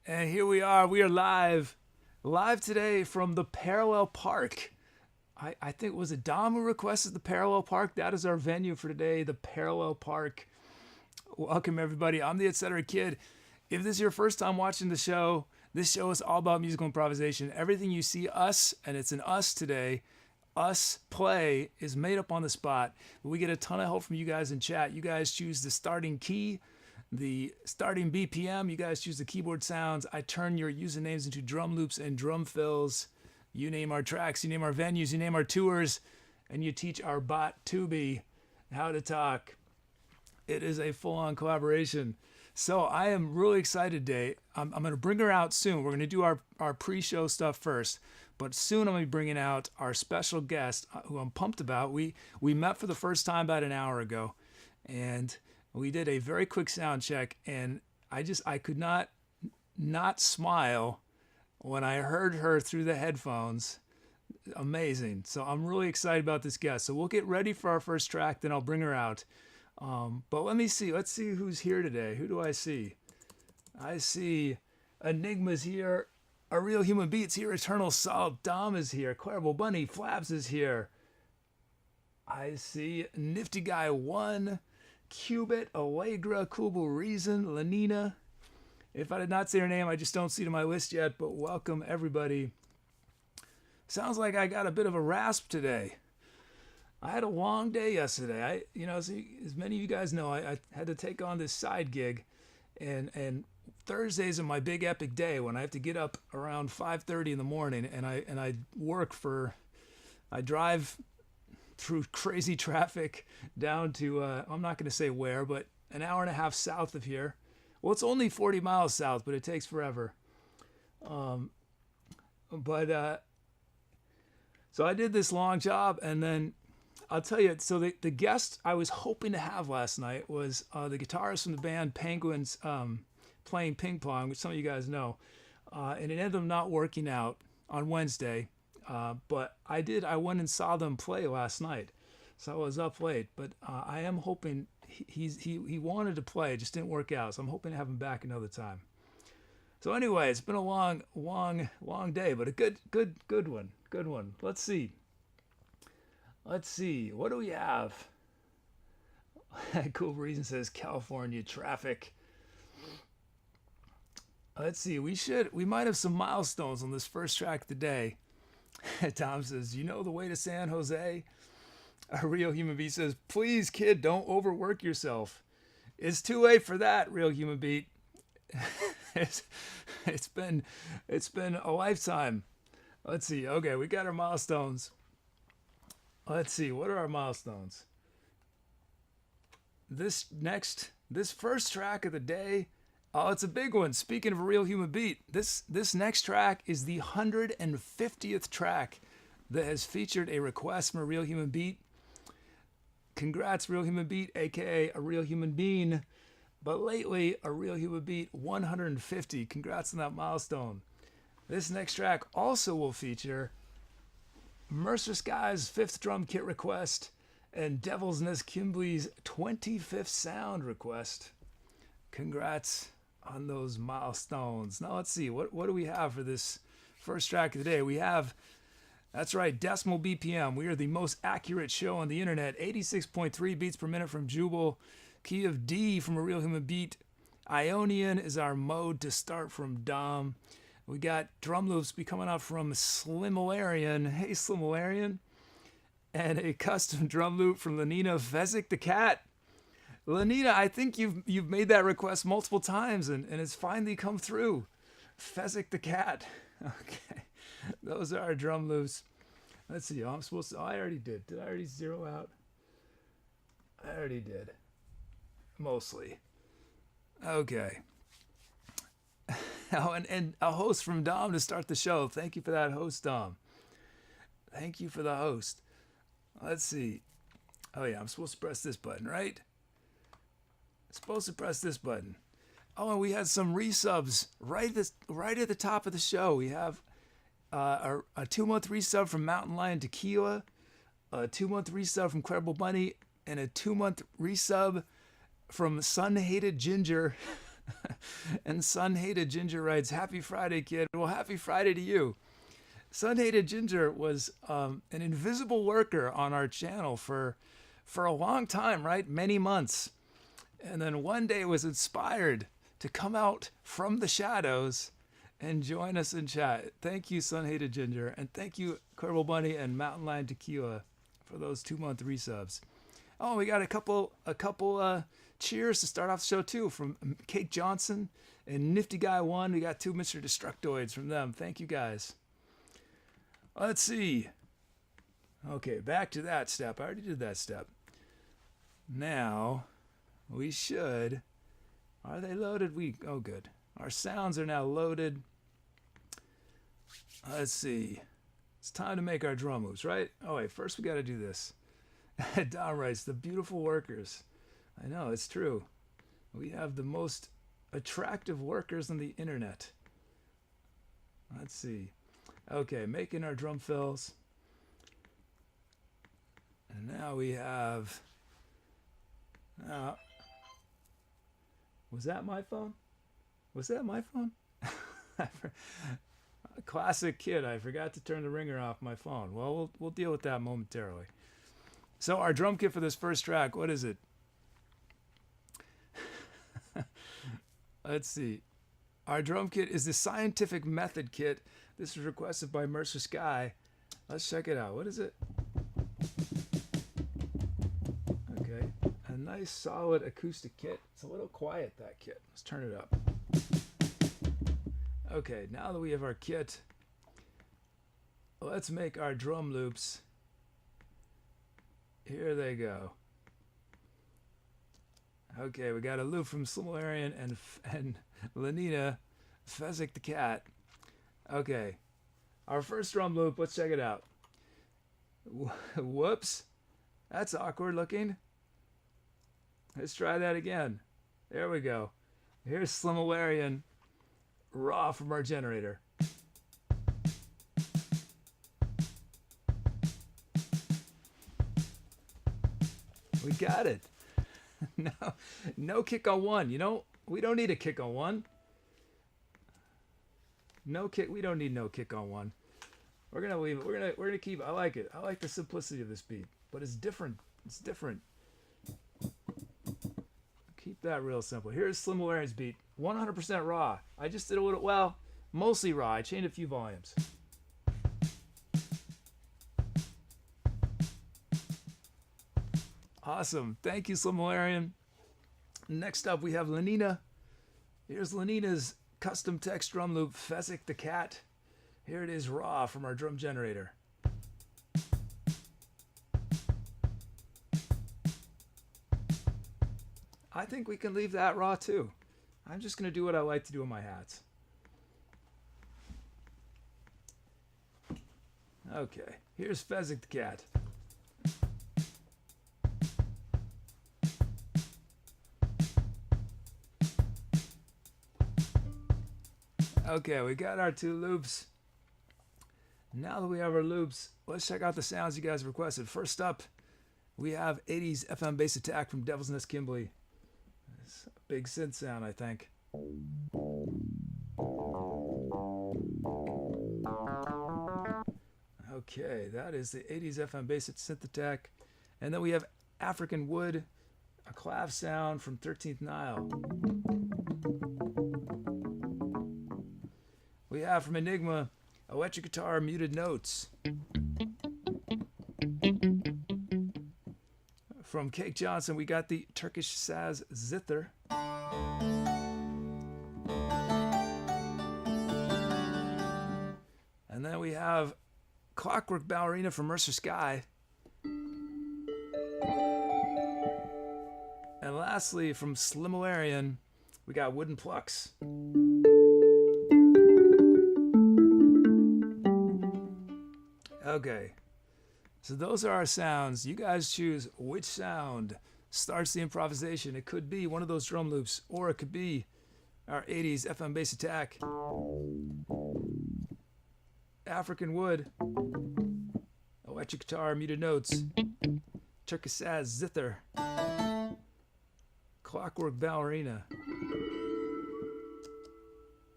And here we are. We are live today from the Parallel Park. I think was it Dom who requested the Parallel Park? That is our venue for today, the Parallel Park. Welcome everybody. I'm the Etcetera Kid. If this is your first time watching the show, this show is all about musical improvisation. Everything you see us, and it's an us today, us play is made up on the spot. We get a ton of help from you guys in chat. You guys choose the starting key, the starting BPM. You guys choose the keyboard sounds. I turn your usernames into drum loops and drum fills. You name our tracks, you name our venues, you name our tours, and you teach our bot Tubi how to talk. It is a full-on collaboration. So I am really excited today. I'm going to bring her out soon. We're going to do our pre-show stuff first. But soon I'm going to be bringing out our special guest who I'm pumped about. We met for the first time about an hour ago. And we did a very quick sound check. And I could not smile when I heard her through the headphones. Amazing. So I'm really excited about this guest. So we'll get ready for our first track. Then I'll bring her out. But let me see. Let's see who's here today. Who do I see? I see Enigma's here. A Real Human Beat's here. Eternal Salt. Dom is here. Clarable Bunny. Flaps is here. I see Nifty Guy 1. Cubit. Allegra. Cool Reason. Lenina. If I did not say her name, I just don't see it on my list yet. But welcome, everybody. Sounds like I got a bit of a rasp today. I had a long day yesterday. As many of you guys know, I had to take on this side gig, and Thursdays are my big epic day when I have to get up around 5:30 in the morning, and I drive through crazy traffic down to I'm not going to say where, but an hour and a half south of here. Well, it's only 40 miles south, but it takes forever. So I did this long job, and then I'll tell you, so the guest I was hoping to have last night was the guitarist from the band Penguins playing ping pong, which some of you guys know. And it ended up not working out on Wednesday. But I went and saw them play last night. So I was up late. But I am hoping, he wanted to play, it just didn't work out. So I'm hoping to have him back another time. So anyway, it's been a long day, but a good one. Good one. Let's see. What do we have? Cool Reason says California traffic. Let's see. We might have some milestones on this first track of the day. Tom says, you know the way to San Jose? A Real Human Beat says, please, kid, don't overwork yourself. It's too late for that, Real Human Beat. It's been a lifetime. Let's see. Okay, we got our milestones. Let's see, what are our milestones? This first track of the day, oh, it's a big one. Speaking of a Real Human Beat, this next track is the 150th track that has featured a request from a Real Human Beat. Congrats, Real Human Beat, aka a Real Human Bean. But lately, a Real Human Beat 150. Congrats on that milestone. This next track also will feature Mercer Sky's 5th drum kit request and Devil's Nest Kimblee's 25th sound request. Congrats on those milestones. Now let's see, what do we have for this first track of the day? We have, that's right, Decimal BPM. We are the most accurate show on the internet. 86.3 beats per minute from Jubal. Key of D from a Real Human Beat. Ionian is our mode to start from Dom. We got drum loops be coming out from Slimilarian. Hey, Slimilarian. And a custom drum loop from Lenina Fezzik the Cat. Lenina, I think you've made that request multiple times, and it's finally come through. Fezzik the Cat. Okay. Those are our drum loops. Let's see. I already did. Did I already zero out? I already did. Mostly. Okay. Oh, and a host from Dom to start the show. Thank you for that host, Dom. Thank you for the host. Let's see. Oh yeah, I'm supposed to press this button, right? Supposed to press this button. Oh, and we had some resubs right at the top of the show. We have a 2-month resub from Mountain Lion Tequila, a 2-month resub from Clarable Bunny, and a 2-month resub from Sun Hated Ginger. And Sun Hated Ginger writes, "Happy Friday, kid." Well, happy Friday to you. Sun Hated Ginger was an invisible worker on our channel for a long time, right? Many months. And then one day was inspired to come out from the shadows and join us in chat. Thank you, Sun Hated Ginger. And thank you, Kerbal Bunny and Mountain Lion Tequila, for those 2-month resubs. Oh, we got a couple cheers to start off the show too, from Kate Johnson and Nifty Guy 1. We got 2 Mr. Destructoids from them. Thank you guys. Let's see. Okay, back to that step. I already did that step. Now, we should... Are they loaded? Oh, good. Our sounds are now loaded. Let's see. It's time to make our drum moves, right? Oh, wait. First, we got to do this. Don writes, "The beautiful workers." I know, it's true. We have the most attractive workers on the internet. Let's see. Okay, making our drum fills. And now we have... was that my phone? Was that my phone? Classic kid. I forgot to turn the ringer off my phone. Well, we'll deal with that momentarily. So our drum kit for this first track, what is it? Let's see. Our drum kit is the Scientific Method kit. This was requested by Mercer Sky. Let's check it out. What is it? Okay. A nice solid acoustic kit. It's a little quiet, that kit. Let's turn it up. Okay, now that we have our kit, let's make our drum loops. Here they go. Okay, we got a loop from Slimilarian and Lenina, Fezzik the cat. Okay, our first drum loop, let's check it out. Whoops, that's awkward looking. Let's try that again. There we go. Here's Slimilarian, raw from our generator. We got it. No kick on one. You know, we don't need a kick on one. No kick. We don't need no kick on one. We're gonna leave it. We're gonna keep. I like it. I like the simplicity of this beat, but it's different. It's different. Keep that real simple. Here's Slimilarian's beat, 100% raw. I just did a little, well, mostly raw. I changed a few volumes. Awesome. Thank you, Slimilarian. Next up, we have Lenina. Here's Lenina's custom text drum loop, Fezzik the cat. Here it is raw from our drum generator. I think we can leave that raw too. I'm just going to do what I like to do on my hats. Okay, here's Fezzik the cat. Okay, we got our 2 loops. Now that we have our loops, let's check out the sounds you guys requested. First up, we have 80s FM bass attack from Devil's Nest Kimberly. It's a big synth sound, I think. Okay, that is the 80s FM bass synth attack. And then we have African Wood, a clav sound from 13th Nile. We have from Enigma, electric guitar, muted notes. From Kate Johnson, we got the Turkish Saz Zither. And then we have Clockwork Ballerina from Mercer Sky. And lastly, from Slimilarian, we got Wooden Plucks. Okay, so those are our sounds. You guys choose which sound starts the improvisation. It could be one of those drum loops, or it could be our 80s FM bass attack, African Wood, electric guitar, muted notes, Turkish Saz Zither, Clockwork Ballerina.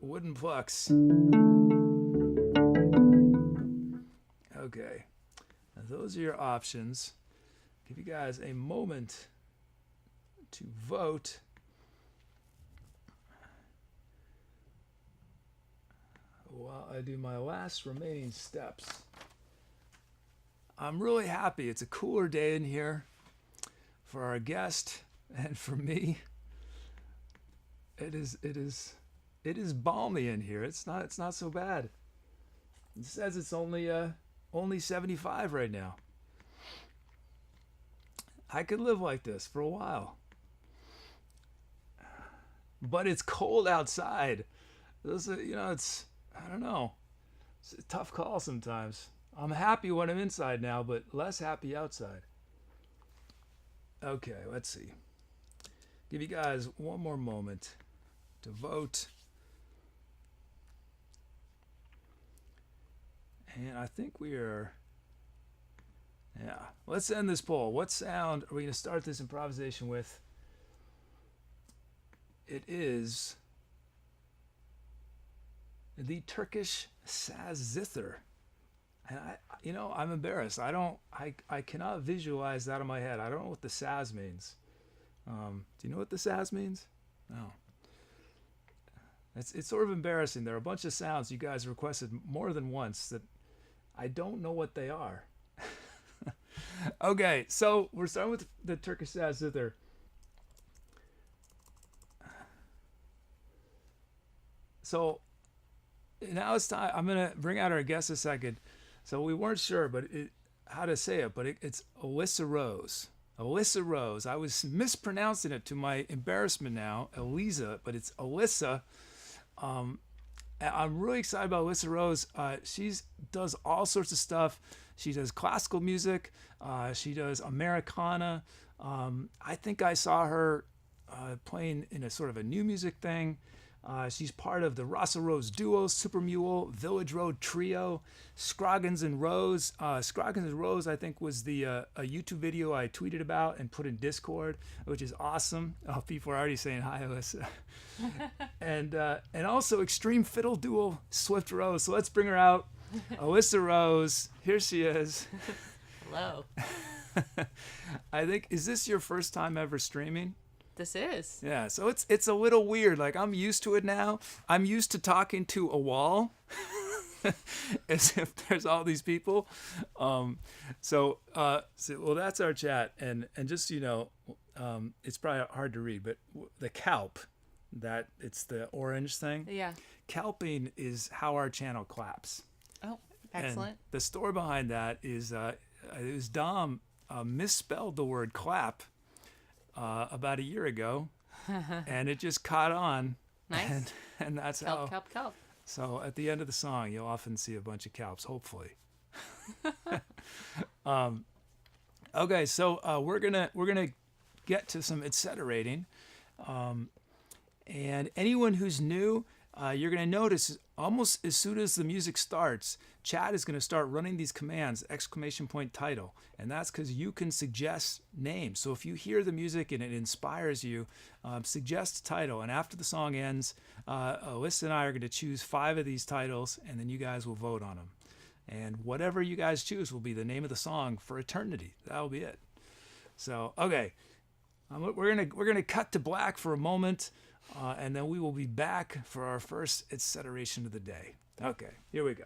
wooden plucks. Okay, now those are your options. Give you guys a moment to vote. While I do my last remaining steps. I'm really happy. It's a cooler day in here for our guest and for me. It is balmy in here. It's not so bad. It says it's only 75 right now. I could live like this for a while. But it's cold outside. It's I don't know. It's a tough call sometimes. I'm happy when I'm inside now, but less happy outside. Okay, let's see. Give you guys one more moment to vote. And I think we are... Yeah, let's end this poll. What sound are we going to start this improvisation with? It is the Turkish saz zither. And I'm embarrassed. I cannot visualize that in my head. I don't know what the saz means. Do you know what the saz means? No. It's sort of embarrassing. There are a bunch of sounds you guys requested more than once that I don't know what they are. Okay, so we're starting with the Turkish saz zither. So now it's time. I'm going to bring out our guest a second. So we weren't sure how to say it, but it's Alisa Rose. Alisa Rose. I was mispronouncing it to my embarrassment now, Elisa, but it's Alisa. I'm really excited about Alisa Rose. She does all sorts of stuff. She does classical music. She does Americana. I think I saw her playing in a sort of a new music thing. She's part of the Rasa Rose Duo, Super Mule, Village Road Trio, Scroggins and Rose. Scroggins and Rose, I think, was a YouTube video I tweeted about and put in Discord, which is awesome. Oh, people are already saying hi, Alyssa. and also Extreme Fiddle Duo, Swift Rose. So let's bring her out. Alisa Rose, here she is. Hello. I think, is this your first time ever streaming? This is. Yeah, so it's a little weird. Like, I'm used to it now. I'm used to talking to a wall as if there's all these people. So that's our chat. And just, it's probably hard to read, but the calp, that it's the orange thing. Yeah. Calping is how our channel claps. Oh, excellent. And the story behind that is it was Dom misspelled the word clap about a year ago, and it just caught on. Nice. And that's kelp, how. Kelp. So at the end of the song, you'll often see a bunch of calps, hopefully. Okay, so we're gonna get to some etceterating, and anyone who's new, you're gonna notice almost as soon as the music starts, chat is gonna start running these commands, ! Title, and that's because you can suggest names. So if you hear the music and it inspires you, suggest a title, and after the song ends, Alyssa and I are gonna choose 5 of these titles, and then you guys will vote on them. And whatever you guys choose will be the name of the song for eternity. That'll be it. So, okay, we're gonna cut to black for a moment, and then we will be back for our first etceteration of the day. Okay, here we go.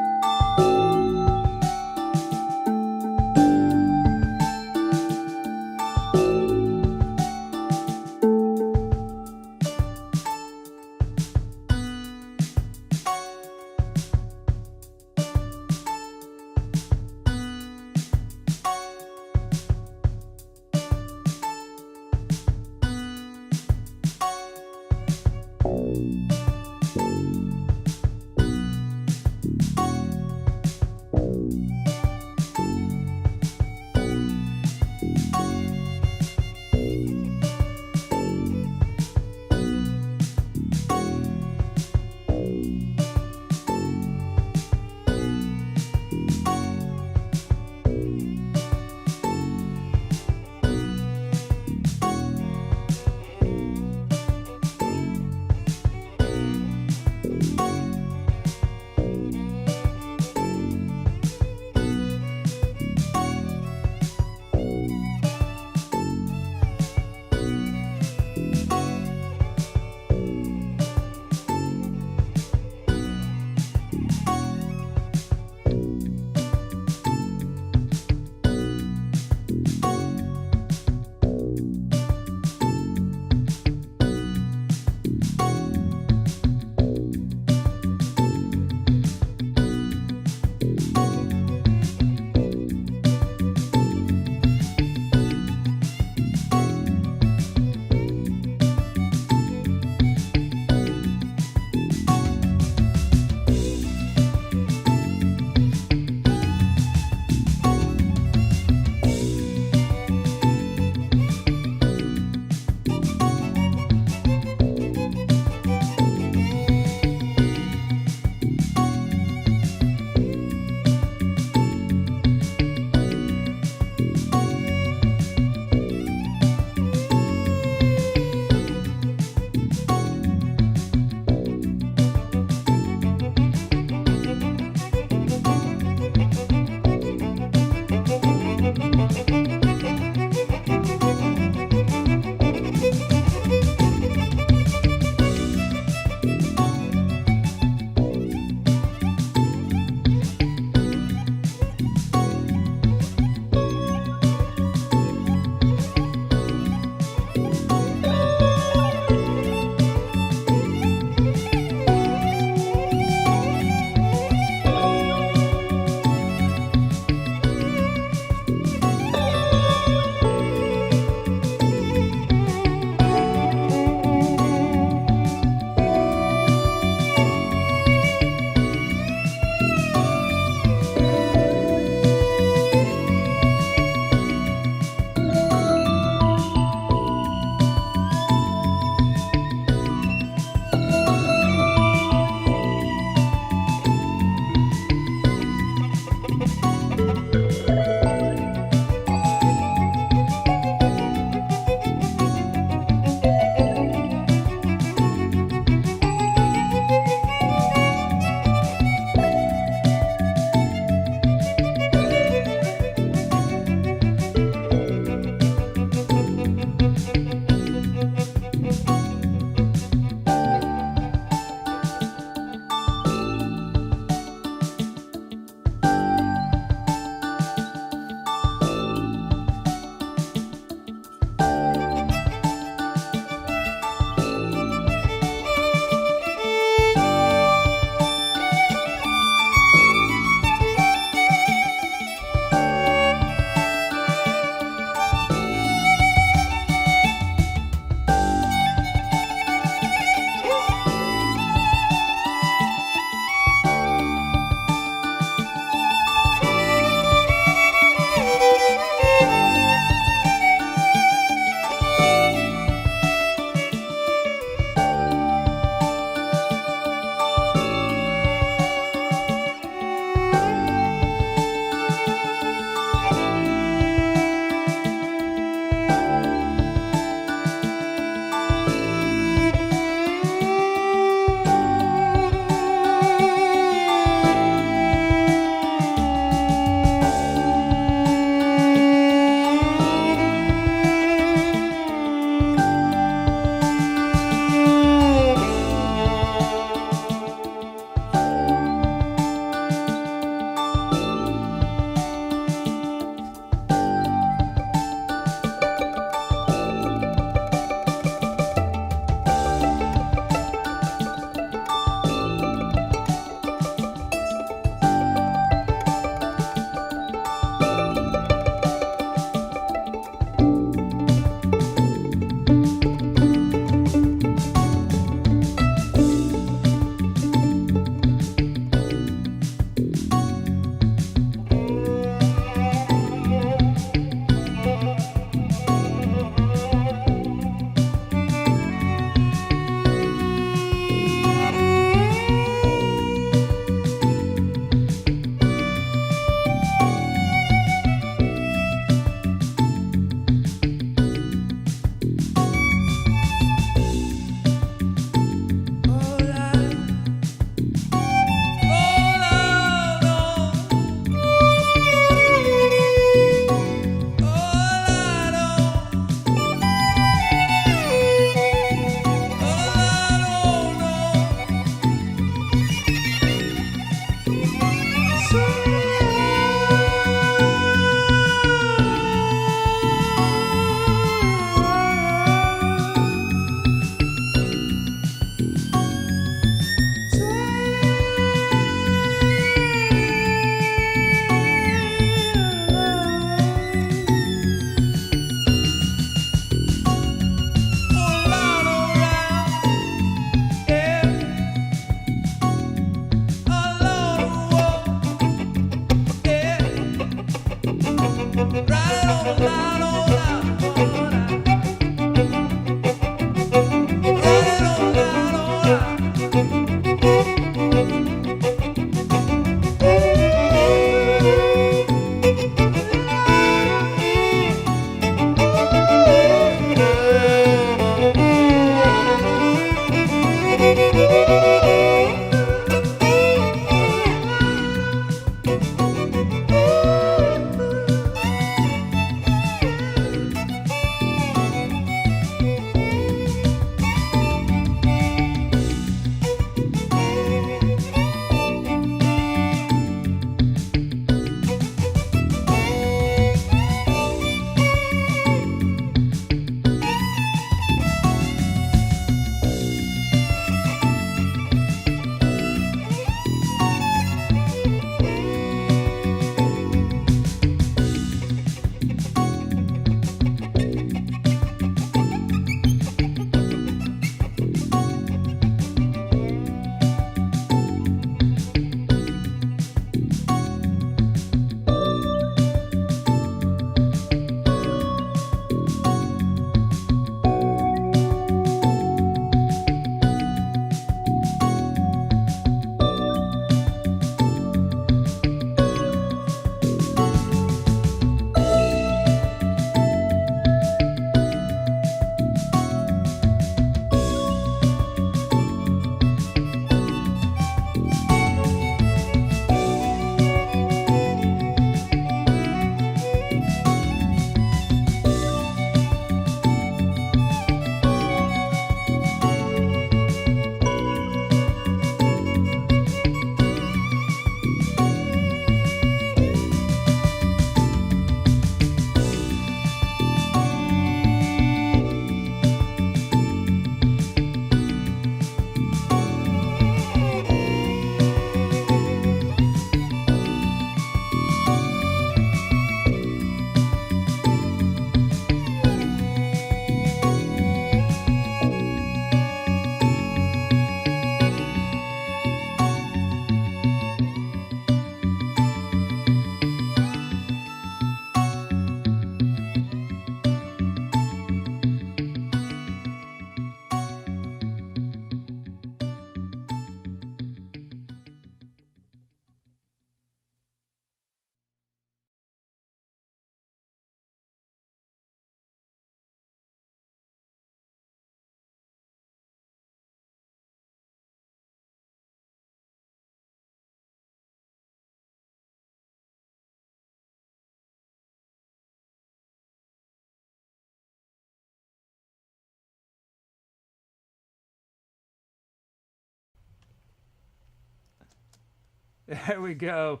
There we go.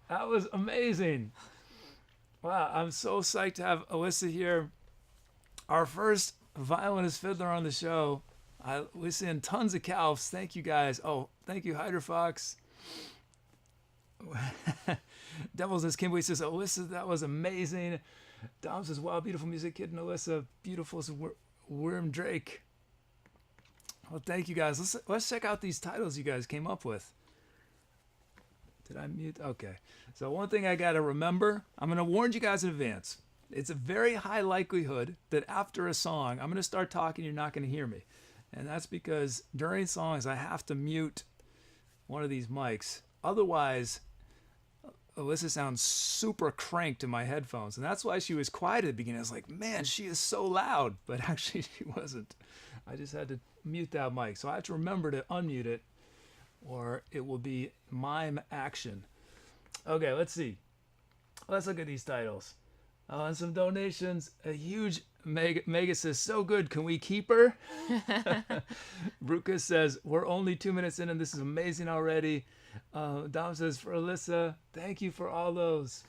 That was amazing. Wow, I'm so psyched to have Alisa here. Our first violinist fiddler on the show. We're seeing tons of calves. Thank you guys. Oh, thank you, Hydrofox. Devil says, Kimberly says, Alisa, that was amazing. Dom says, wow, beautiful music, Kid and Alisa. Beautiful as Worm Drake. Well, thank you guys. Let's check out these titles you guys came up with. Did I mute? Okay. So one thing I got to remember, I'm going to warn you guys in advance. It's a very high likelihood that after a song, I'm going to start talking, you're not going to hear me. And that's because during songs, I have to mute one of these mics. Otherwise, Alisa sounds super cranked in my headphones. And that's why she was quiet at the beginning. I was like, man, she is so loud. But actually, she wasn't. I just had to mute that mic. So I have to remember to unmute it, or it will be mime action. Okay, let's see. Let's look at these titles. And some donations. A huge Mega says, so good, can we keep her? Brukos says, we're only 2 minutes in and this is amazing already. Dom says, for Alisa, thank you for all those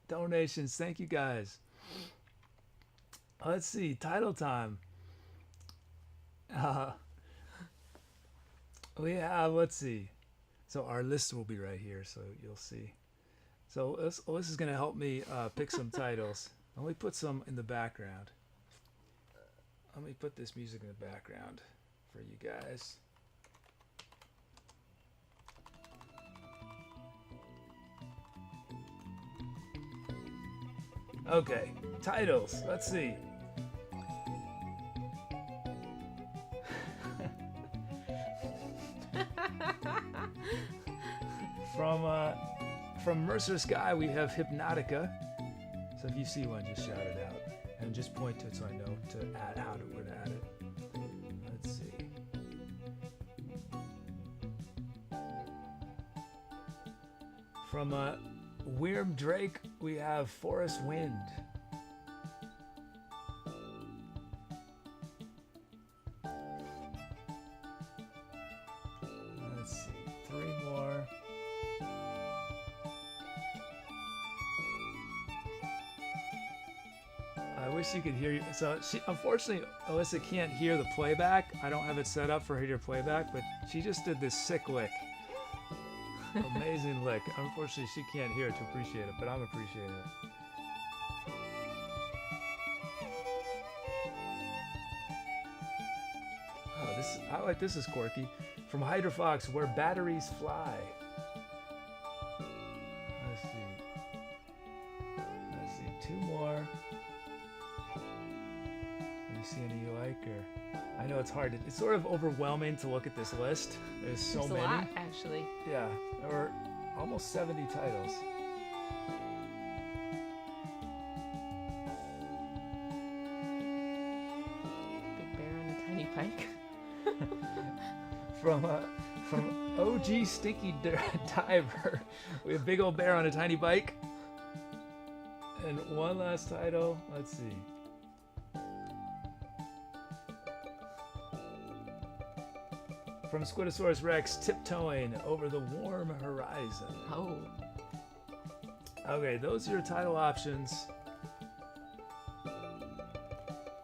donations. Thank you guys. Let's see, title time. We have, let's see. So our list will be right here, so you'll see. So this is going to help me pick some titles. Let me put some in the background. Let me put this music in the background for you guys. Okay, titles. Let's see. From Mercer Sky, we have Hypnotica. So if you see one, just shout it out. And just point to it so I know to add where to add it. Let's see. From Worm Drake, we have Forest Wind. Let's see, 3 more. I wish you could hear you. So unfortunately, Alisa can't hear the playback. I don't have it set up for her to hear playback, but she just did this sick lick. Amazing lick. Unfortunately, she can't hear it to appreciate it, but I'm appreciating it. Oh, I like this is quirky. From Hydrofox, Where Batteries Fly. Let's see, 2 more. See any you like, or I know it's hard. It's sort of overwhelming to look at this list. There's so many. A lot, actually. Yeah, there were almost 70 titles. Big Bear on a Tiny Pike. From OG Stinky Diver, we have Big Old Bear on a Tiny Bike. And one last title. Let's see. From Squidosaurus Rex, Tiptoeing Over the Warm Horizon. Oh. Okay, those are your title options.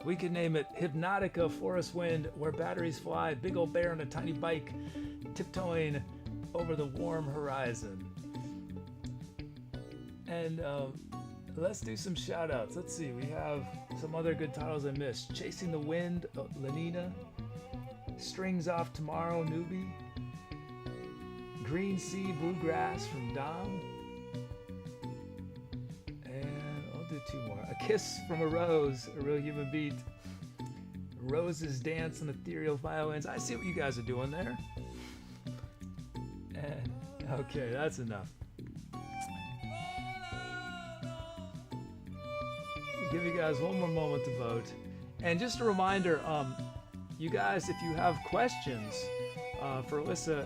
We could name it Hypnotica, Forest Wind, Where Batteries Fly, Big Old Bear on a Tiny Bike, Tiptoeing Over the Warm Horizon. And let's do some shout outs. Let's see, we have some other good titles I missed. Chasing the Wind, Lenina. Strings Off Tomorrow, Newbie. Green Sea Bluegrass from Dom. And I'll do 2 more. A Kiss from a Rose, A Real Human Beat. Roses Dance and Ethereal Violins. I see what you guys are doing there. And, okay, that's enough. Give you guys one more moment to vote. And just a reminder, you guys, if you have questions for Alisa,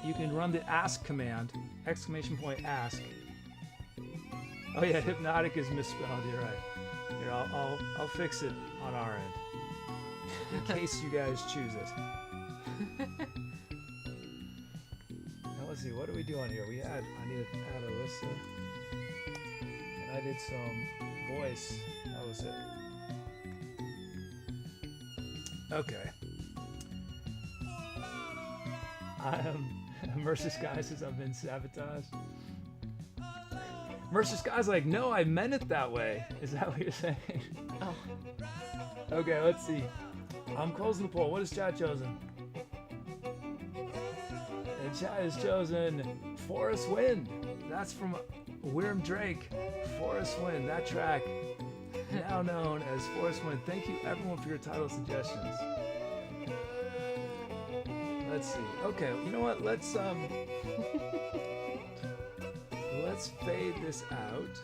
you can run the ask command, ! ask. Oh yeah, hypnotic is misspelled, you're right. Here, I'll fix it on our end, in case you guys choose it. Now let's let's see, what are we doing here? I need to add Alisa. And I did some voice. That was it. Okay. Mercer Sky says I've been sabotaged. Mercer Sky's like, no, I meant it that way. Is that what you're saying? Oh. Okay, let's see. I'm closing the poll. What has Chad chosen? And Chad has chosen Forest Wind. That's from Wyrm Drake. Forest Wind, that track, now known as Forest Wind. Thank you everyone for your title suggestions. Let's see. Okay, you know what? Let's fade this out.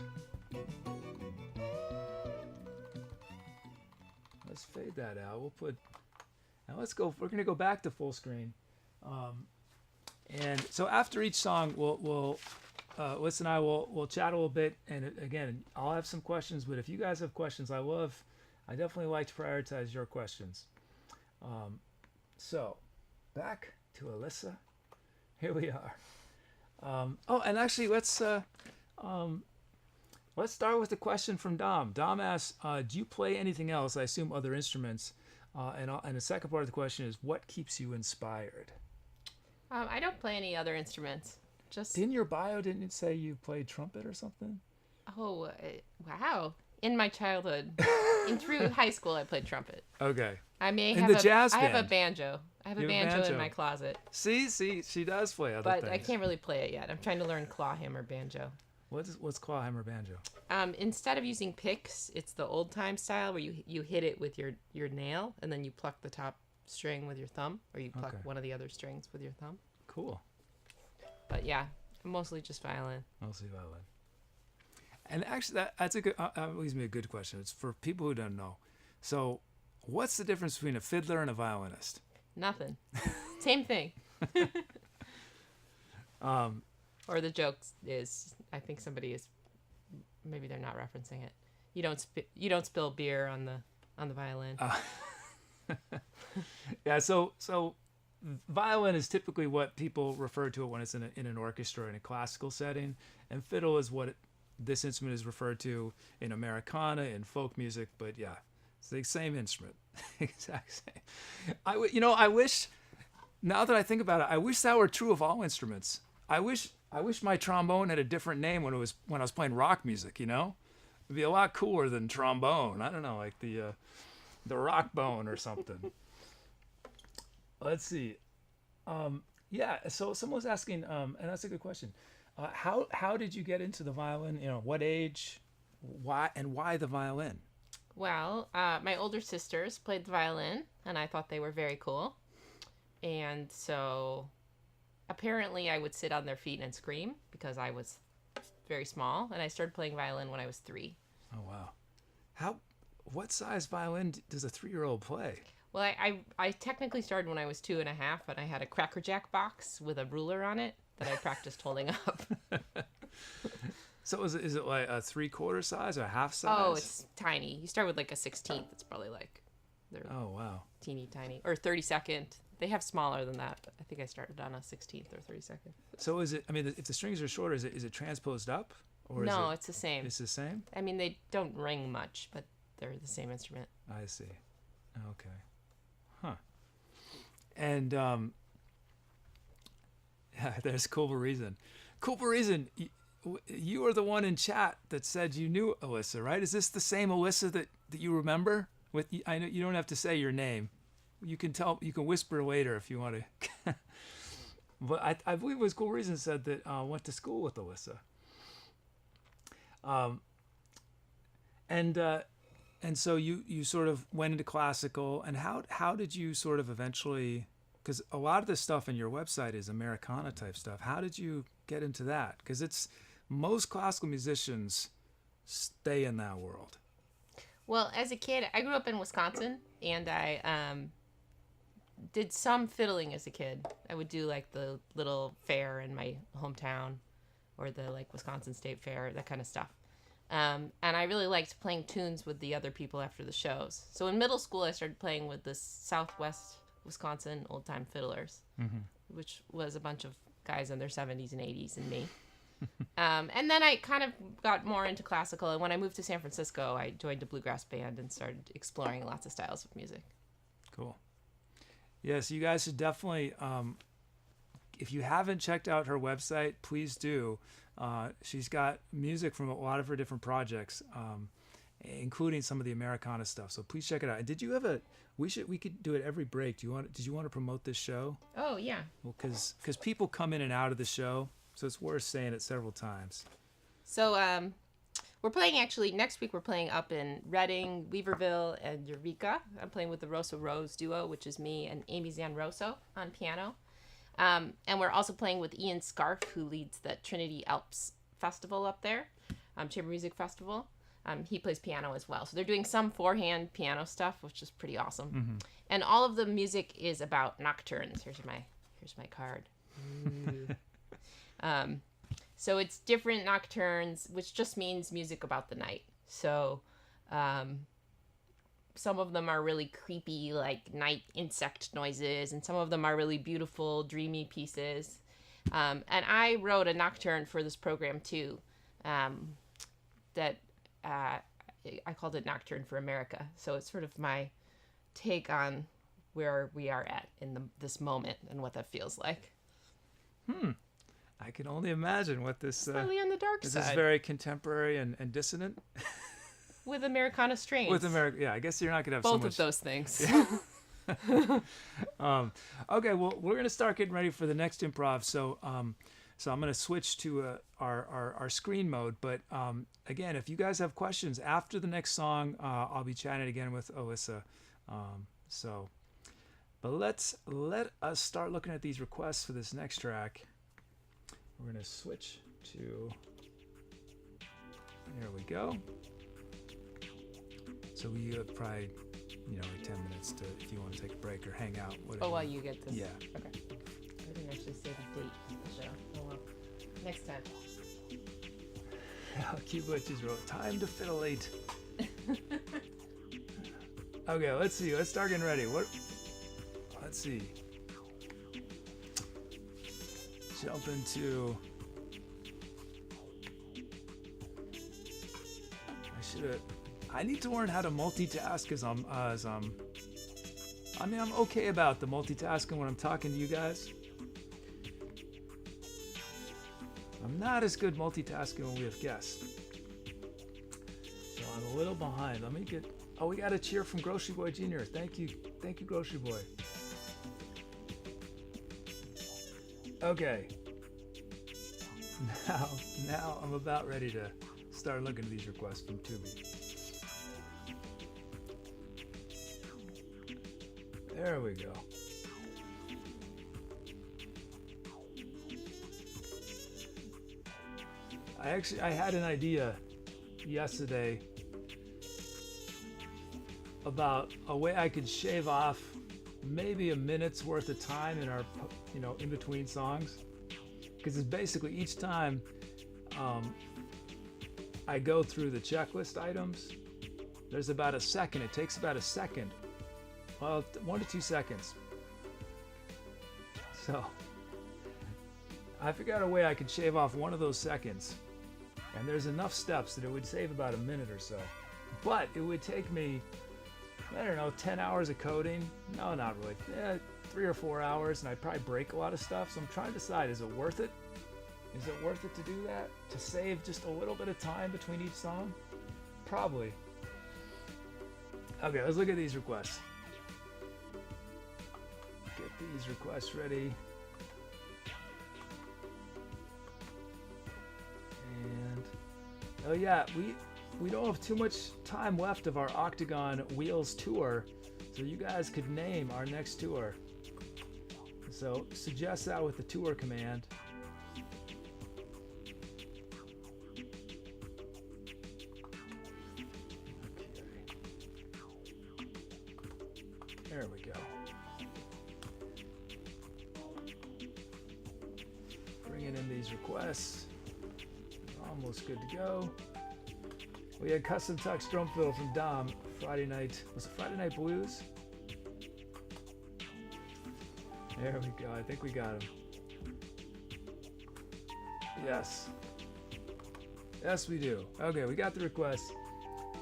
Let's fade that out. We'll put. Now let's go. We're gonna go back to full screen. And so after each song, we'll Liz and I will chat a little bit. And again, I'll have some questions. But if you guys have questions, I definitely like to prioritize your questions. So back to Alisa. Here we are. Oh, and actually, let's start with a question from Dom. Dom asks, "Do you play anything else? I assume other instruments." And the second part of the question is, "What keeps you inspired?" I don't play any other instruments. Just In your bio, didn't it say you played trumpet or something? Oh, wow! In my childhood, through high school, I played trumpet. Okay. I may In have the a, jazz I have band. a banjo. I have a You have a banjo in banjo. my closet, See, she does play other but things. I can't really play it yet. I'm trying to learn clawhammer banjo. What's clawhammer banjo? Instead of using picks, it's the old time style where you hit it with your nail and then you pluck the top string with your thumb, or you pluck Okay. one of the other strings with your thumb. Cool. But yeah, mostly just violin. Mostly violin. And actually, that's a good. That leaves me a good question. It's for people who don't know. So, what's the difference between a fiddler and a violinist? Nothing. Same thing. Or the joke is, I think somebody is, maybe they're not referencing it. You don't spill beer on the violin. Yeah. So violin is typically what people refer to it when it's in an orchestra or in a classical setting, and fiddle is what this instrument is referred to in Americana and folk music. But yeah, it's the same instrument, exact same. I wish. Now that I think about it, I wish that were true of all instruments. I wish my trombone had a different name when I was playing rock music. It'd be a lot cooler than trombone. I don't know, like the rock bone or something. Let's see. Yeah. So someone was asking, and that's a good question. How did you get into the violin? What age? Why the violin? Well, my older sisters played the violin, and I thought they were very cool. And so apparently I would sit on their feet and scream because I was very small, and I started playing violin when I was 3. Oh, wow. What size violin does a 3-year-old play? Well, I technically started when I was 2.5, and I had a Cracker Jack box with a ruler on it that I practiced holding up. So is it like a 3/4 size or a half size? Oh, it's tiny. You start with like a 16th. It's probably like they're Oh, wow. teeny tiny. Or 32nd. They have smaller than that, but I think I started on a 16th or 32nd. So is it? I mean, if the strings are shorter, is it transposed up, or No, is it's the same. it's the same? I mean, they don't ring much, but they're the same instrument. I see. Okay. Huh. And yeah, there's Culver Reason. Culver Reason, you were the one in chat that said you knew Alisa, right? Is this the same Alisa that you remember? I know you don't have to say your name. You can whisper later if you want to. But I believe it was Culver Reason said that went to school with Alisa. And so you sort of went into classical, and how did you sort of eventually, because a lot of this stuff in your website is Americana type stuff. How did you get into that? Because most classical musicians stay in that world. Well, as a kid, I grew up in Wisconsin, and I did some fiddling as a kid. I would do like the little fair in my hometown, or the like Wisconsin State Fair, that kind of stuff. And I really liked playing tunes with the other people after the shows. So in middle school, I started playing with the Southwest Wisconsin Old Time Fiddlers, which was a bunch of guys in their 70s and 80s and me. And then I kind of got more into classical. And when I moved to San Francisco, I joined a bluegrass band and started exploring lots of styles of music. Cool. Yes, you guys should definitely, if you haven't checked out her website, please do. She's got music from a lot of her different projects, including some of the Americana stuff. So please check it out. And did you have we could do it every break. Did you want to promote this show? Oh, yeah. Well, because people come in and out of the show, so it's worth saying it several times. So we're playing, actually, next week we're playing up in Reading, Weaverville, and Eureka. I'm playing with the Alisa Rose duo, which is me and Amy Zanroso on piano. And we're also playing with Ian Scarf, who leads the Trinity Alps Festival up there, Chamber Music Festival. He plays piano as well. So they're doing some forehand piano stuff, which is pretty awesome. Mm-hmm. And all of the music is about nocturnes. Here's my card. So it's different nocturnes, which just means music about the night. So some of them are really creepy, like night insect noises, and some of them are really beautiful, dreamy pieces. And I wrote a nocturne for this program too, that I called it Nocturne for America. So it's sort of my take on where we are at in this moment and what that feels like. I can only imagine what this... Slightly on the dark side. This is very contemporary and dissonant. With Americana strains. Yeah, I guess you're not going to have both so much... of those things. Yeah. Okay, well, we're going to start getting ready for the next improv. So so I'm going to switch to our screen mode. But again, if you guys have questions after the next song, I'll be chatting again with Alisa. But let us start looking at these requests for this next track. We're going to switch to... There we go. So we probably, like 10 minutes to, if you want to take a break or hang out. Whatever. Oh, while you get this? Yeah. Okay. I didn't actually say the date for the show. Oh, well. Next time. Cute Witches wrote, time to fiddle-ate. Okay, let's see. Let's start getting ready. Let's see. Jump into... I need to learn how to multitask I'm okay about the multitasking when I'm talking to you guys. I'm not as good multitasking when we have guests. So I'm a little behind. Let me get... Oh, we got a cheer from Grocery Boy Jr. Thank you, Grocery Boy. Okay. Now I'm about ready to start looking at these requests from Tubi. There we go. I had an idea yesterday about a way I could shave off maybe a minute's worth of time in our, in between songs. Because it's basically each time I go through the checklist items, there's about a second. It takes about a second. Well, 1 to 2 seconds. So I figured out a way I could shave off one of those seconds. And there's enough steps that it would save about a minute or so. But it would take me, 10 hours of coding. No, not really. 3 or 4 hours, and I'd probably break a lot of stuff. So I'm trying to decide, is it worth it? Is it worth it to do that? To save just a little bit of time between each song? Probably. Okay, let's look at these requests. Get these requests ready. And oh yeah, we don't have too much time left of our Octagon Wheels tour, so you guys could name our next tour. So suggest that with the tour command. There we go. Bringing in these requests. Almost good to go. We had Custom Tux Drum Fiddle from Dom Friday night. Was it Friday Night Blues? There we go. I think we got him. Yes. Yes, we do. Okay, we got the request.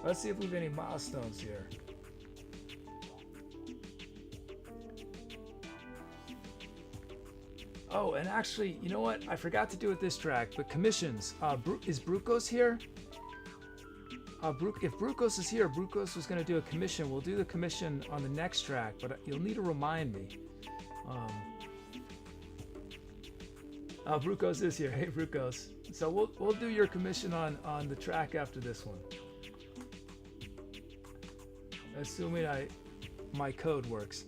Let's see if we have any milestones here. Oh, and actually, you know what? I forgot to do it this track, but commissions. Is Brukos here? If Brukos is here, Brukos was going to do a commission. We'll do the commission on the next track, but you'll need to remind me. Brukos is here. Hey, Brukos. So we'll do your commission on the track after this one. Assuming my code works.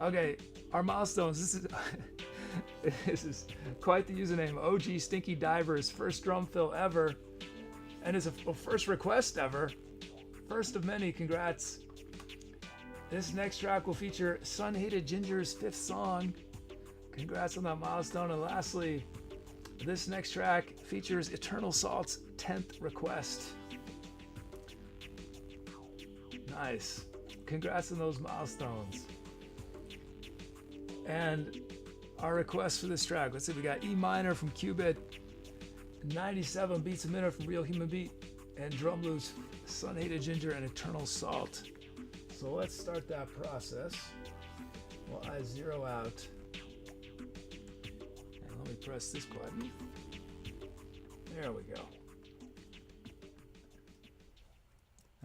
Okay, our milestones. This is quite the username. OG Stinky Divers, first drum fill ever, and it's a first request ever. First of many. Congrats. This next track will feature Sun Hated Ginger's 5th song. Congrats on that milestone. And lastly, this next track features Eternal Salt's 10th request. Nice. Congrats on those milestones. And our requests for this track, let's see, we got E minor from Qubit, 97 beats a minute from Real Human Beat, and drum loops, Sun Hated Ginger and Eternal Salt. So let's start that process while I zero out. And let me press this button. There we go.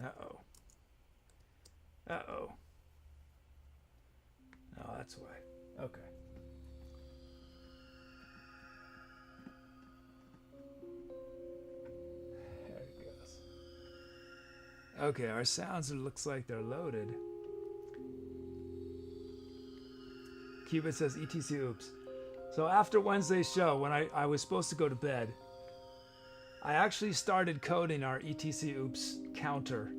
Uh-oh. Uh-oh. Oh, that's why. Okay. There it goes. Okay, our sounds, it looks like they're loaded. Cubit says ETC oops. So after Wednesday's show, when I was supposed to go to bed, I actually started coding our ETC oops counter.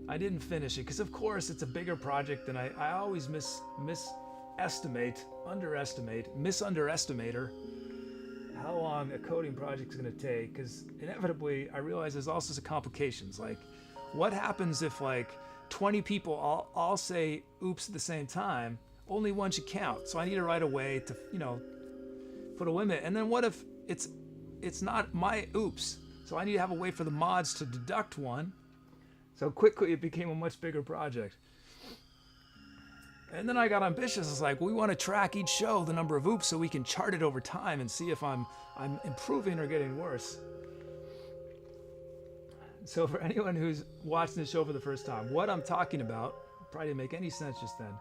I didn't finish it because, of course, it's a bigger project than I always misunderestimator how long a coding project is going to take, because inevitably I realize there's all sorts of complications. Like, what happens if like 20 people all say oops at the same time? Only one should count. So I need to write a way to, put a limit. And then what if it's not my oops? So I need to have a way for the mods to deduct one. So quickly it became a much bigger project. And then I got ambitious. It's like, we want to track each show the number of oops so we can chart it over time and see if I'm improving or getting worse. So for anyone who's watching the show for the first time, what I'm talking about probably didn't make any sense just then.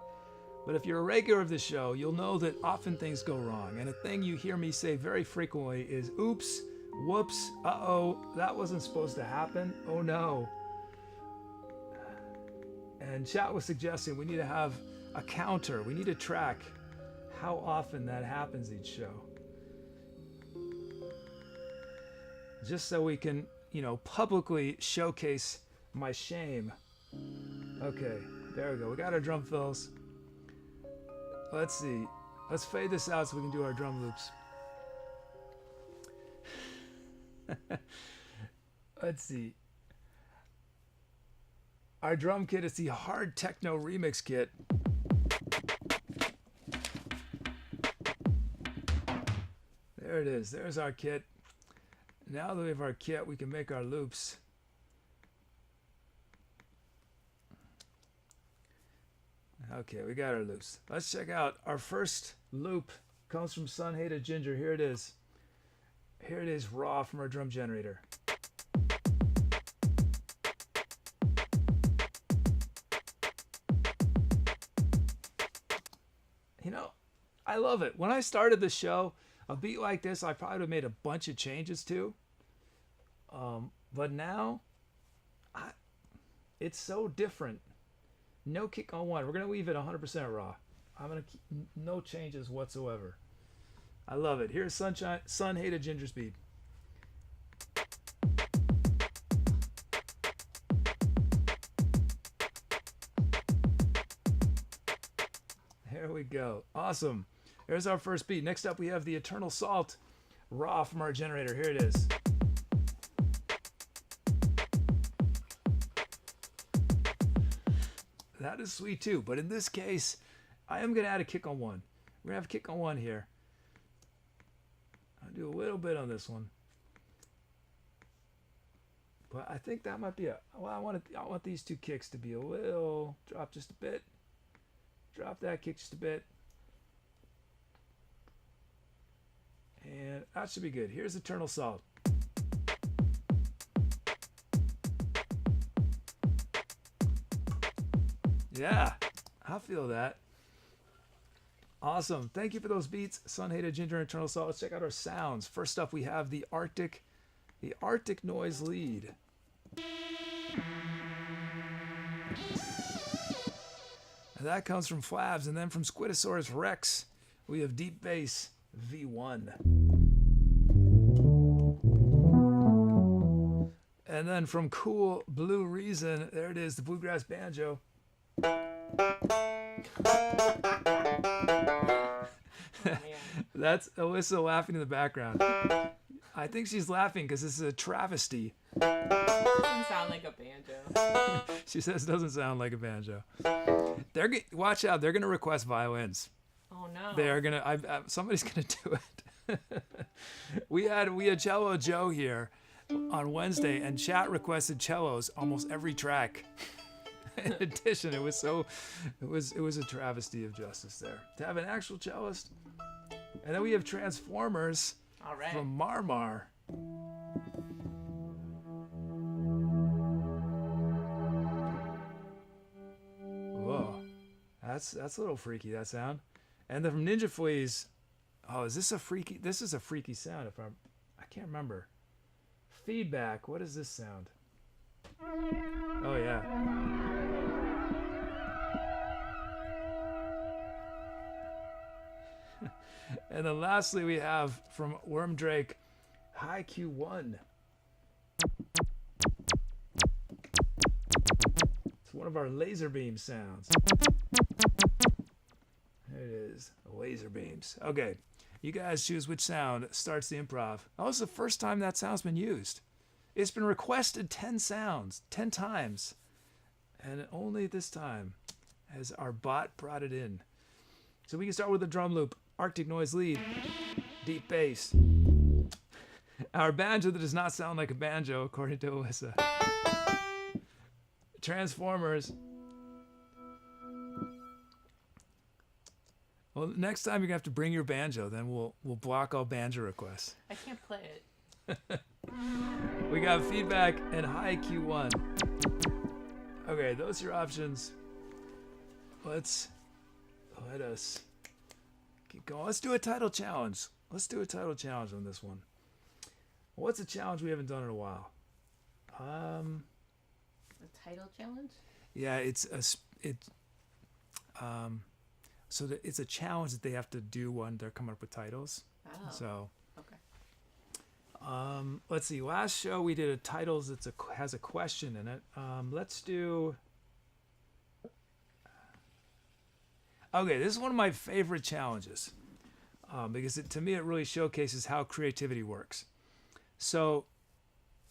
But if you're a regular of the show, you'll know that often things go wrong. And a thing you hear me say very frequently is oops, whoops, uh-oh, that wasn't supposed to happen, oh no. And chat was suggesting we need to have a counter. We need to track how often that happens each show. Just so we can, publicly showcase my shame. Okay, there we go. We got our drum fills. Let's see. Let's fade this out so we can do our drum loops. Let's see. Our drum kit is the Hard Techno Remix Kit. There it is. There's our kit. Now that we have our kit, we can make our loops. Okay, we got our loops. Let's check out our first loop. Comes from Sun Hated Ginger. Here it is. Here it is raw from our drum generator. I love it. When I started the show, a beat like this, I probably would have made a bunch of changes to. But now, it's so different. No kick on one. We're going to leave it 100% raw. I'm going to keep no changes whatsoever. I love it. Here's Sun Hated Ginger's beat. There we go. Awesome. There's our first beat. Next up, we have the Eternal Salt raw from our generator. Here it is. That is sweet too, but in this case, I am going to add a kick on one. We're going to have a kick on one here. I'll do a little bit on this one. But I think that might be I want these two kicks to be a little, drop just a bit. Drop that kick just a bit. And that should be good. Here's Eternal Salt. Yeah, I feel that. Awesome. Thank you for those beats. Sun Hated Ginger and Eternal Salt. Let's check out our sounds. First up, we have the Arctic noise lead. And that comes from Flabs, and then from Squidosaurus Rex, we have deep bass V1. And then from Cool Blue Reason, there it is, the bluegrass banjo. That's Alisa laughing in the background. I think she's laughing because this is a travesty. Doesn't sound like a banjo. She says it doesn't sound like a banjo. Watch out, they're gonna request violins. Oh no. They are gonna. Somebody's gonna do it. we had Cello Joe here on Wednesday, and chat requested cellos almost every track. In addition, it was a travesty of justice there to have an actual cellist. And then we have Transformers. All right. From Marmar. Whoa, that's a little freaky, that sound. And then from Ninja Fleas, this is a freaky sound. I can't remember. Feedback. What is this sound? Oh yeah. And then lastly, we have from Wormdrake, High Q1. It's one of our laser beam sounds. There it is, laser beams. Okay, you guys choose which sound starts the improv. Oh, this is the first time that sound's been used. It's been requested 10 times. And only this time has our bot brought it in. So we can start with a drum loop. Arctic noise lead, deep bass. Our banjo that does not sound like a banjo, according to Alisa. Transformers. Well, next time you're gonna have to bring your banjo. Then we'll block all banjo requests. I can't play it. We got feedback and high Q1. Okay, those are your options. Let us keep going. Let's do a title challenge. Let's do a title challenge on this one. What's a challenge we haven't done in a while? A title challenge? Yeah, it's a challenge that they have to do when they're coming up with titles. Oh. So. Okay. Let's see. Last show we did a titles that has a question in it. Let's do. Okay, this is one of my favorite challenges because to me it really showcases how creativity works. So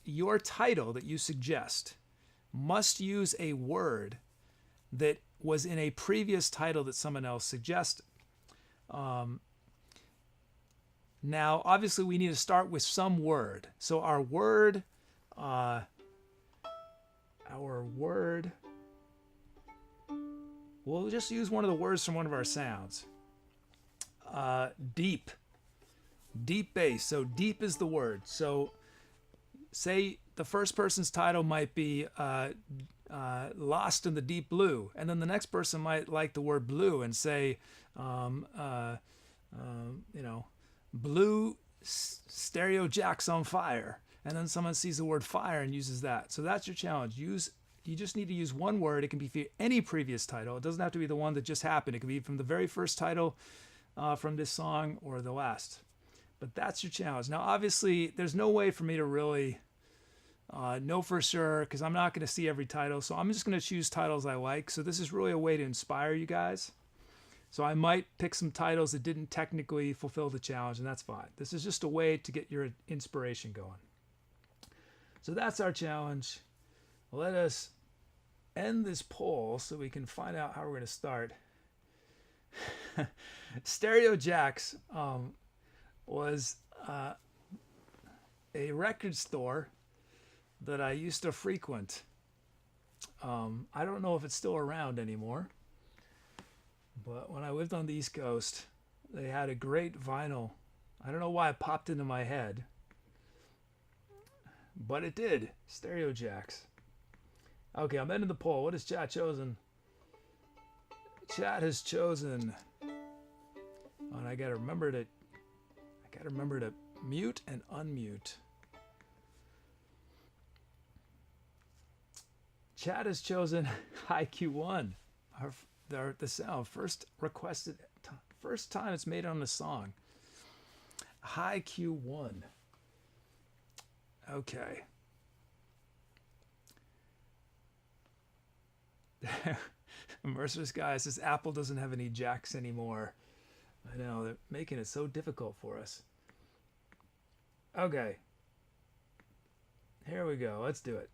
your title that you suggest must use a word that was in a previous title that someone else suggested. Now, obviously, we need to start with some word. So our word, we'll just use one of the words from one of our sounds. Deep bass. So deep is the word. So say the first person's title might be Lost in the Deep Blue, and then the next person might like the word blue and say, blue stereo jacks on fire, and then someone sees the word fire and uses that. So that's your challenge. You just need to use one word. It can be for any previous title. It doesn't have to be the one that just happened. It can be from the very first title from this song or the last. But that's your challenge. Now, obviously, there's no way for me to really know for sure because I'm not going to see every title. So I'm just going to choose titles I like. So this is really a way to inspire you guys. So I might pick some titles that didn't technically fulfill the challenge, and that's fine. This is just a way to get your inspiration going. So that's our challenge. Let us end this poll so we can find out how we're going to start. Stereo Jacks was a record store that I used to frequent. I don't know if it's still around anymore, but when I lived on the East Coast, they had a great vinyl. I don't know why it popped into my head, but it did. Stereo Jacks. Okay, I'm ending the poll. What has chat chosen? Chat has chosen. Oh, and I gotta remember to. Mute and unmute. Chat has chosen High Q1. The sound first time it's made on the song. High Q1. Okay. Mercer's guy says Apple doesn't have any jacks anymore. I know, they're making it so difficult for us. Okay. Here we go. Let's do it.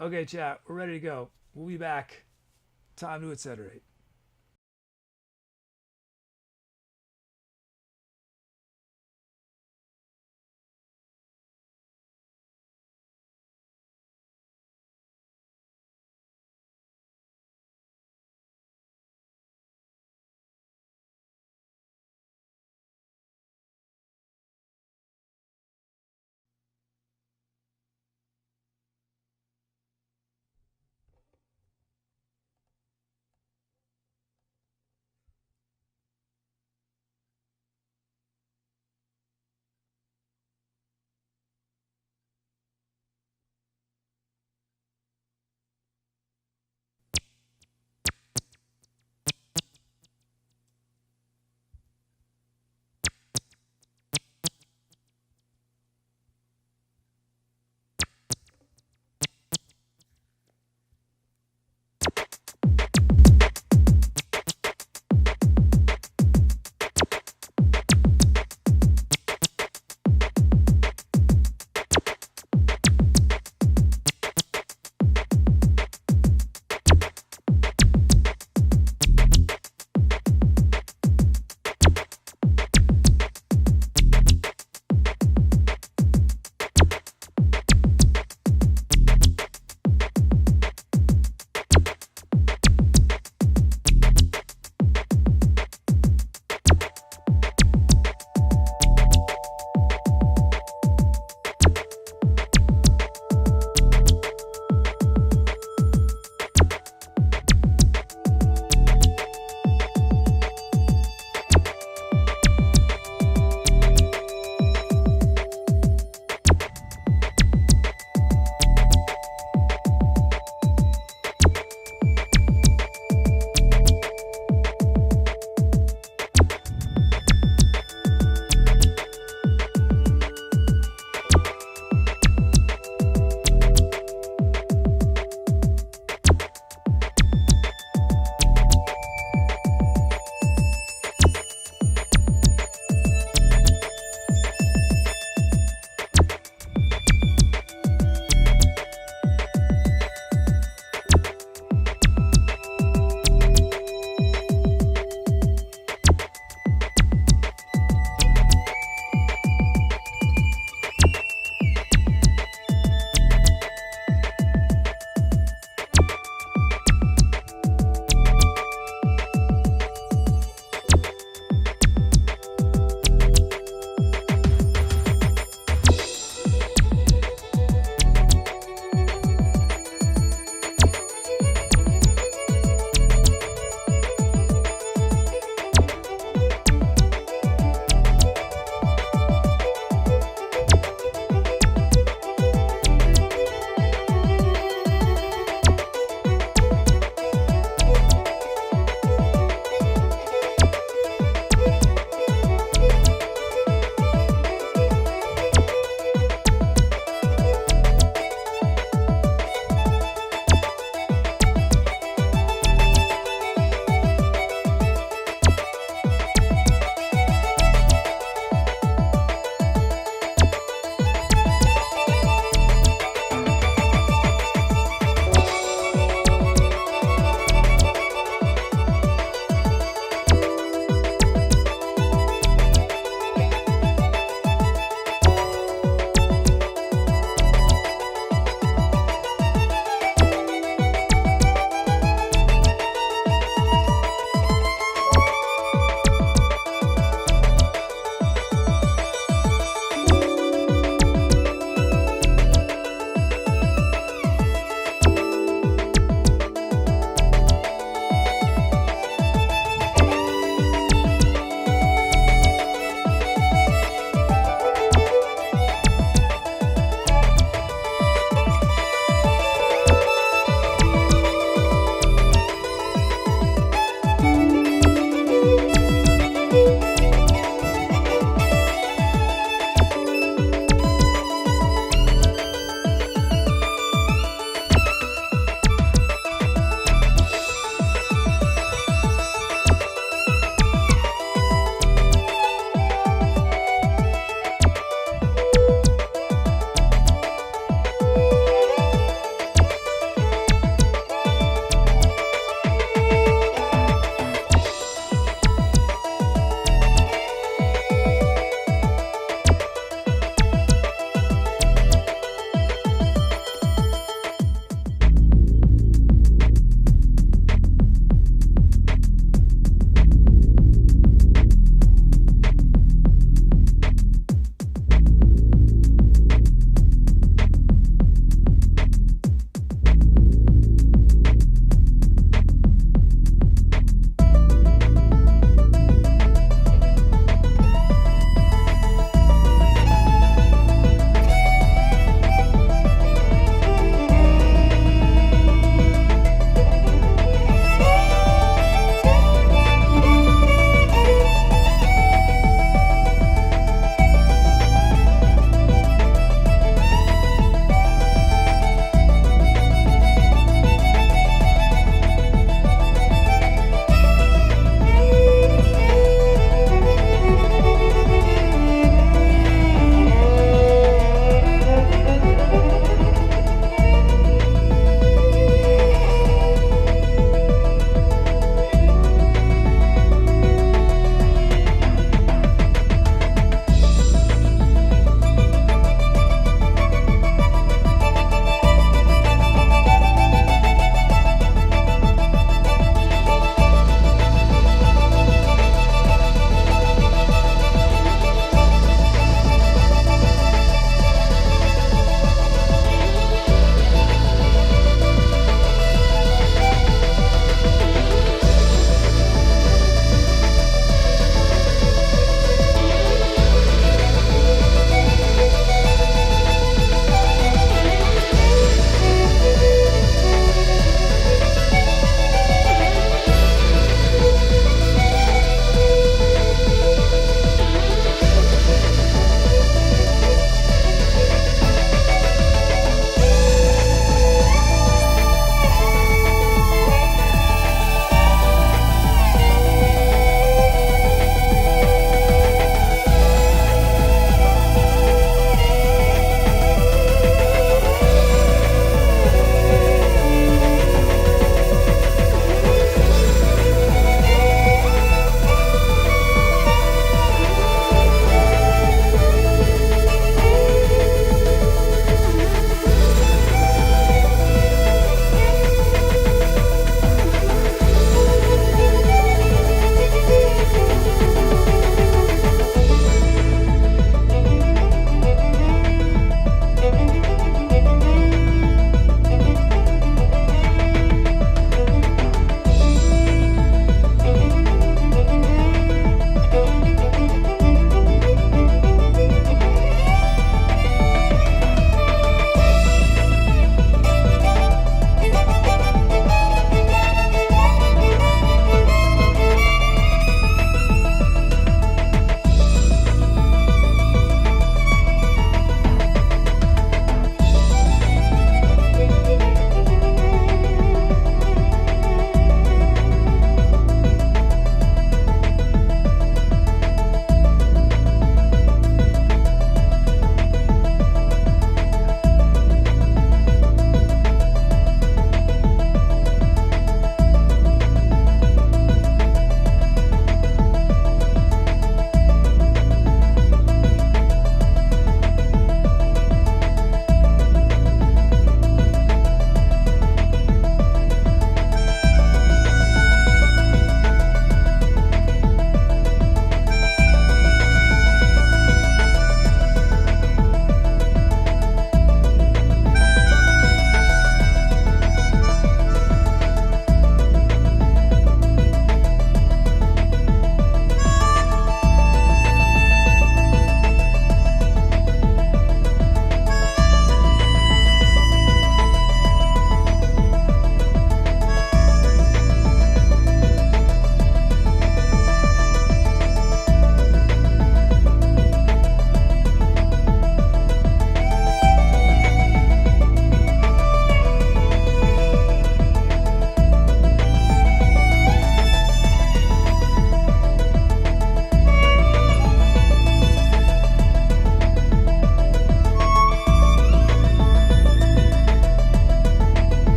Okay, chat, we're ready to go. We'll be back. Time to etc.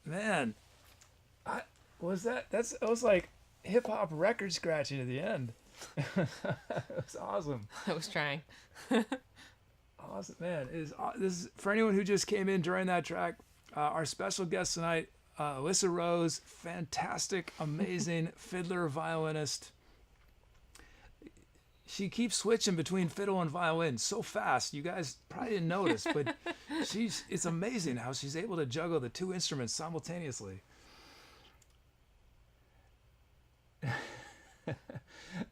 Man, I was that's it was like hip hop record scratching at the end. It was awesome. I was trying. Awesome, man. This is for anyone who just came in during that track. Our special guest tonight, Alisa Rose, fantastic, amazing fiddler, violinist. She keeps switching between fiddle and violin so fast. You guys probably didn't notice, but it's amazing how she's able to juggle the two instruments simultaneously.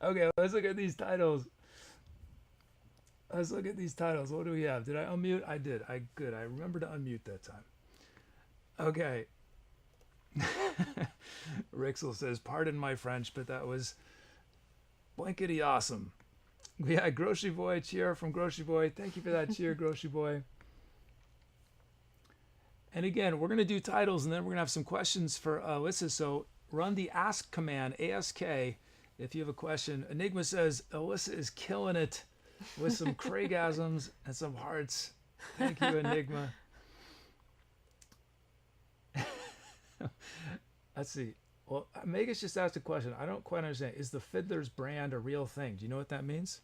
Okay, let's look at these titles. What do we have? Did I unmute? I did. Good. I remember to unmute that time. Okay. Rixel says, pardon my French, but that was blankety awesome. We had Grocery Boy cheer from Grocery Boy. Thank you for that cheer, Grocery Boy. And again, we're going to do titles, and then we're going to have some questions for Alisa. So run the ask command, ASK, if you have a question. Enigma says, Alisa is killing it with some Craigasms and some hearts. Thank you, Enigma. Let's see. Well, Megas just asked a question. I don't quite understand. Is the Fiddler's brand a real thing? Do you know what that means?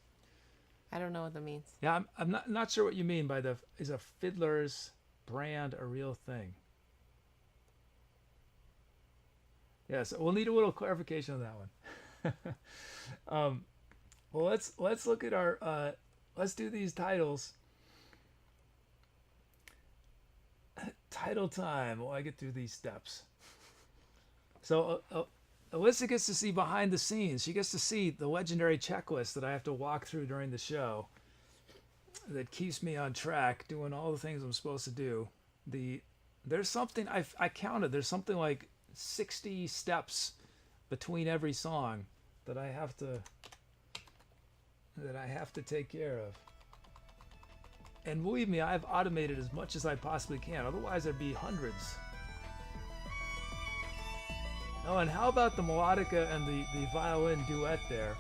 I don't know what that means. Yeah, I'm not sure what you mean by is a Fiddler's brand a real thing? Yeah, so we'll need a little clarification on that one. Well, let's look at our let's do these titles. Title time while I get through these steps. So Alisa gets to see behind the scenes. She gets to see the legendary checklist that I have to walk through during the show that keeps me on track, doing all the things I'm supposed to do. There's something I counted. There's something like 60 steps between every song that I have to take care of. And believe me, I've automated as much as I possibly can. Otherwise, there'd be hundreds. Oh, and how about the melodica and the violin duet there?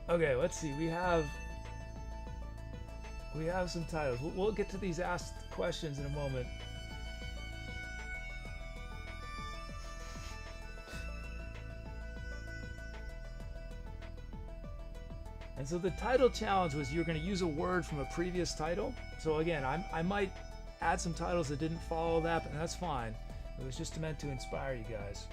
Okay, let's see. We have some titles. We'll get to these asked questions in a moment. And so the title challenge was you're going to use a word from a previous title. So again, I might add some titles that didn't follow that, but that's fine. It was just meant to inspire you guys.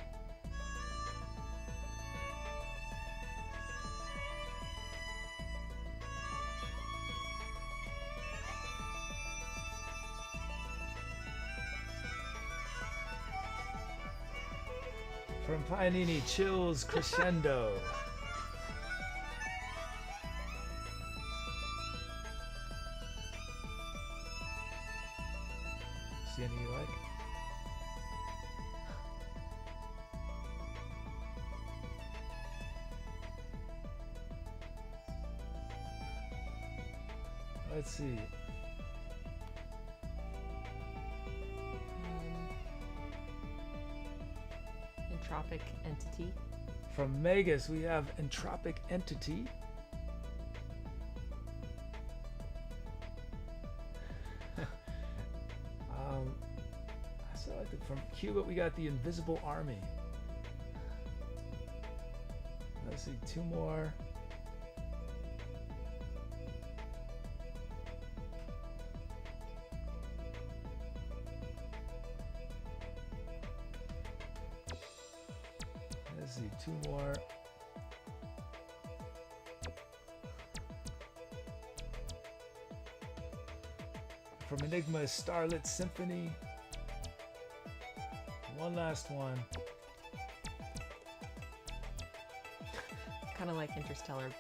From Paganini, Chills Crescendo. See any you like? Let's see. Entropic Entity. From Megas, we have Entropic Entity. From Cuba, we got the Invisible Army. Let's see, two more. Let's see, two more. From Enigma, Starlit Symphony. One last one. Kind of like Interstellar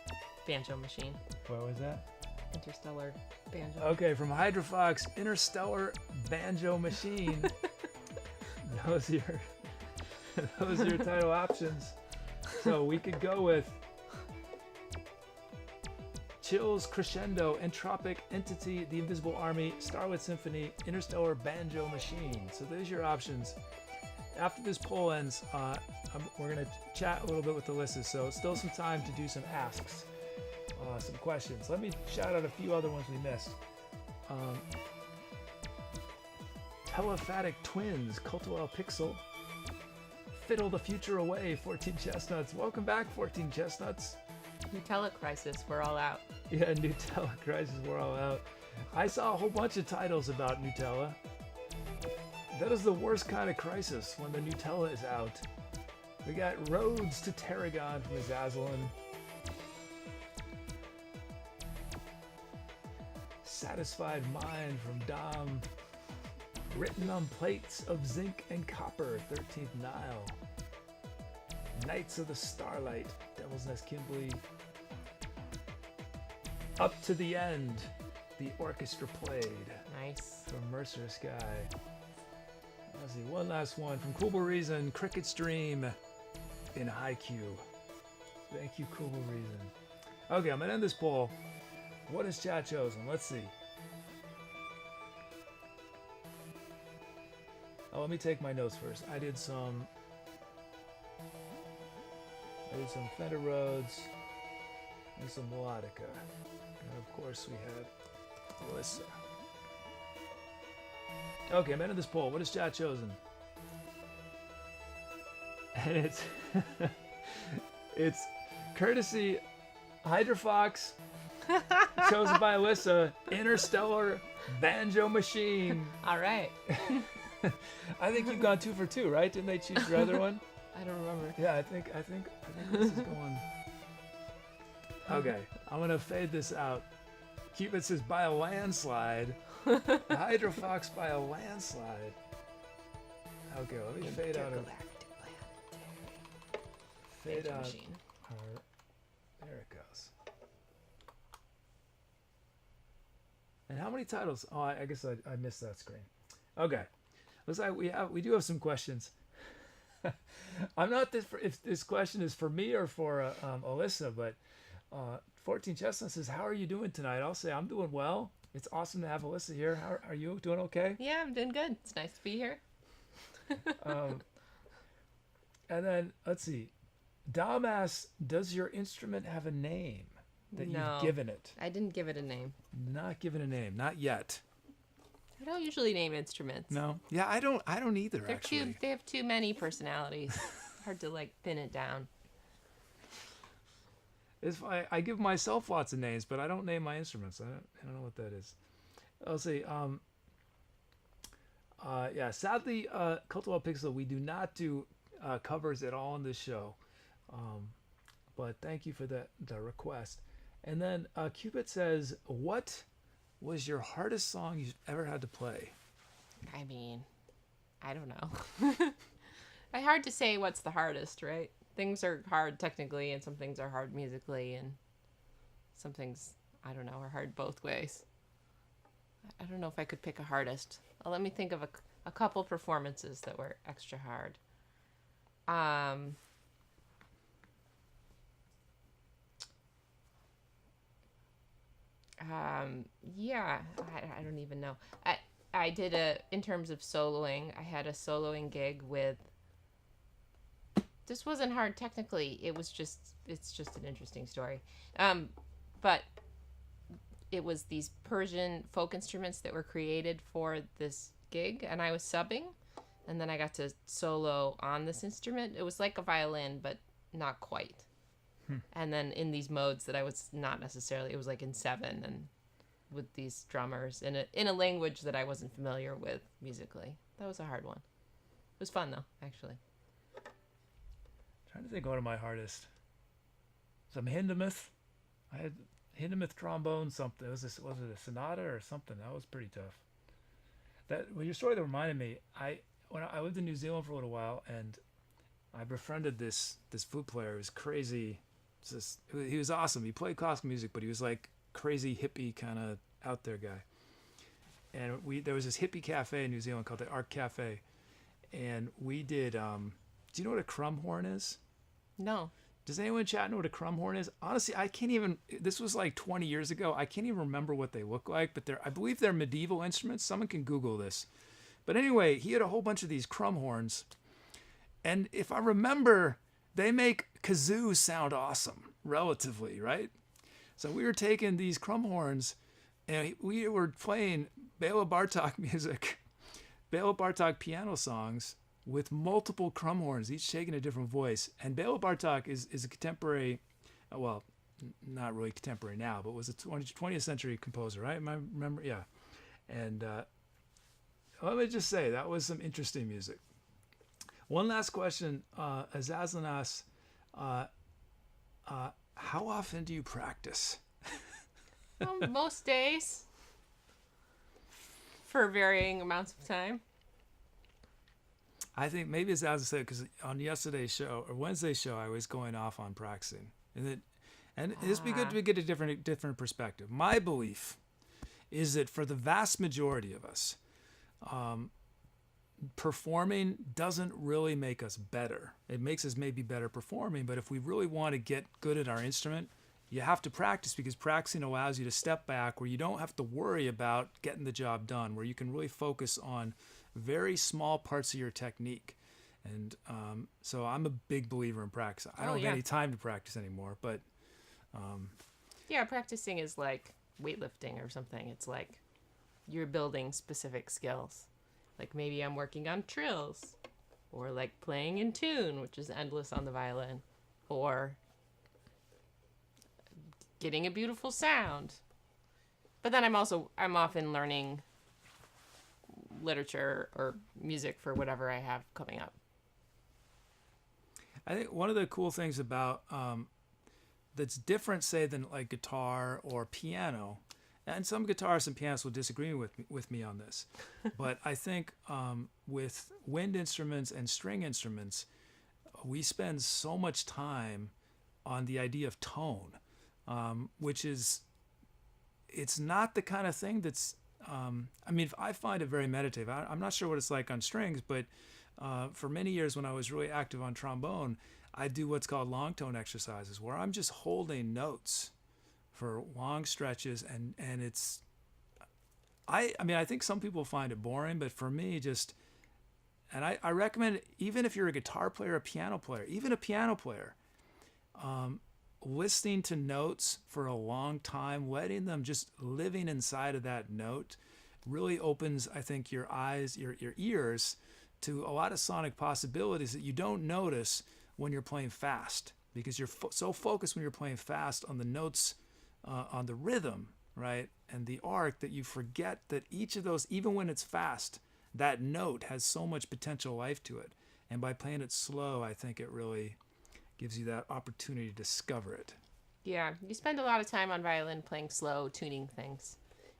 Banjo Machine. What was that? Interstellar Banjo. Okay, from Hydrofox, Interstellar Banjo Machine. Those are your title options. So we could go with Chills Crescendo, Entropic Entity, The Invisible Army, Starlit Symphony, Interstellar Banjo Machine. So there's your options. After this poll ends, we're going to chat a little bit with Alisa, so still some time to do some asks, some questions. Let me shout out a few other ones we missed. Telephatic Twins, Cultural Pixel. Fiddle the Future Away, 14 Chestnuts. Welcome back, 14 Chestnuts. Nutella Crisis, we're all out. Yeah, Nutella Crisis, we're all out. I saw a whole bunch of titles about Nutella. That is the worst kind of crisis, when the Nutella is out. We got Roads to Tarragon from Azazalin. Satisfied Mind from Dom. Written on Plates of Zinc and Copper, 13th Nile. Knights of the Starlight, Devil's Nest Kimberly. Up to the End, the orchestra played. Nice. From Mercer Sky. Let's see, one last one from Cool Reason, Cricket Stream in Haikyuu. Thank you, Cool Reason. Okay, I'm gonna end this poll. What has chat chosen? Let's see. Oh, let me take my notes first. I did some Fender Rhodes and some Melodica. And of course we had Alisa. Okay, I'm ending this poll. What has chat chosen? And it's courtesy Hydrofox, chosen by Alisa, Interstellar Banjo Machine. All right. I think you've gone 2 for 2, right? Didn't they choose your other one? I don't remember. Yeah, I think this is going. Okay, I'm gonna fade this out. Cupid says by a landslide. Hydrofox by a landslide. Okay, let me fade out. Fade out. There it goes. And how many titles? Oh, I guess I missed that screen. Okay, looks like we do have some questions. I'm not if this question is for me or for Alisa, but 14 Chestnut says, "How are you doing tonight?" I'll say I'm doing well. It's awesome to have Alisa here. How are you doing? Okay. Yeah, I'm doing good. It's nice to be here. And then let's see. Dom asks, "Does your instrument have a name that you've given it?" I didn't give it a name. Not given a name, not yet. I don't usually name instruments. No. Yeah, I don't either. Actually, they have too many personalities. Hard to pin it down. It's I give myself lots of names, but I don't name my instruments. I don't know what that is. I'll say yeah. Sadly, Cultural Pixel, we do not do covers at all in this show. But thank you for the request. And then Cupid says, "What was your hardest song you've ever had to play?" I mean, I don't know. It's hard to say what's the hardest, right? Things are hard technically, and some things are hard musically, and some things, I don't know, are hard both ways. I don't know if I could pick a hardest. Let me think of a couple performances that were extra hard. Yeah, I don't even know. I did in terms of soloing, I had a soloing gig with, this wasn't hard technically, it's just an interesting story. But it was these Persian folk instruments that were created for this gig, and I was subbing, and then I got to solo on this instrument. It was like a violin, but not quite. And then in these modes that I was not necessarily, it was like in 7 and with these drummers in a language that I wasn't familiar with musically. That was a hard one. It was fun though, actually. Trying to think one of my hardest. Some Hindemith. I had Hindemith trombone something. Was it a sonata or something? That was pretty tough. Your story that reminded me, when I lived in New Zealand for a little while, and I befriended this flute player. He was crazy. He was awesome. He played classical music, but he was like crazy hippie kind of out there guy. And there was this hippie cafe in New Zealand called the Art Cafe, and we did. Do you know what a crumb horn is? No. Does anyone in chat know what a crumb horn is? Honestly, I can't even. This was like 20 years ago. I can't even remember what they look like, but I believe they're medieval instruments. Someone can Google this. But anyway, he had a whole bunch of these crumb horns, and if I remember, they make kazoo sound awesome, relatively, right? So we were taking these crumb horns, and we were playing Bela Bartok music Bela Bartok piano songs with multiple crumb horns, each taking a different voice. And Bela Bartok is a contemporary, well, not really contemporary now, but was a 20th century composer, right? I remember, yeah. And let me just say, that was some interesting music. One last question, Azazlan asks, how often do you practice? Most days, for varying amounts of time. I think maybe it's as I said, because on yesterday's show or Wednesday's show, I was going off on practicing, and it's be good to get a different perspective. My belief is that for the vast majority of us, performing doesn't really make us better. It makes us maybe better performing, but if we really want to get good at our instrument, you have to practice, because practicing allows you to step back where you don't have to worry about getting the job done, where you can really focus on very small parts of your technique. And so I'm a big believer in practice. I don't have any time to practice anymore, but practicing is like weightlifting or something. It's like you're building specific skills. Like maybe I'm working on trills, or like playing in tune, which is endless on the violin, or getting a beautiful sound. But then I'm often learning literature or music for whatever I have coming up. I think one of the cool things about that's different, say, than like guitar or piano, and some guitarists and pianists will disagree with me on this, but I think with wind instruments and string instruments, we spend so much time on the idea of tone, which is, it's not the kind of thing that's, I mean, I find it very meditative. I'm not sure what it's like on strings, but for many years when I was really active on trombone, I do what's called long tone exercises, where I'm just holding notes for long stretches, and it's, I mean, I think some people find it boring, but for me, just, and I recommend, even if you're a guitar player, a piano player, even a piano player, listening to notes for a long time, letting them just living inside of that note really opens, I think, your eyes, your ears to a lot of sonic possibilities that you don't notice when you're playing fast, because you're so focused when you're playing fast on the notes, on the rhythm, right, and the arc, that you forget that each of those, even when it's fast, that note has so much potential life to it. And by playing it slow, I think it really gives you that opportunity to discover it. Yeah, you spend a lot of time on violin playing slow, tuning things,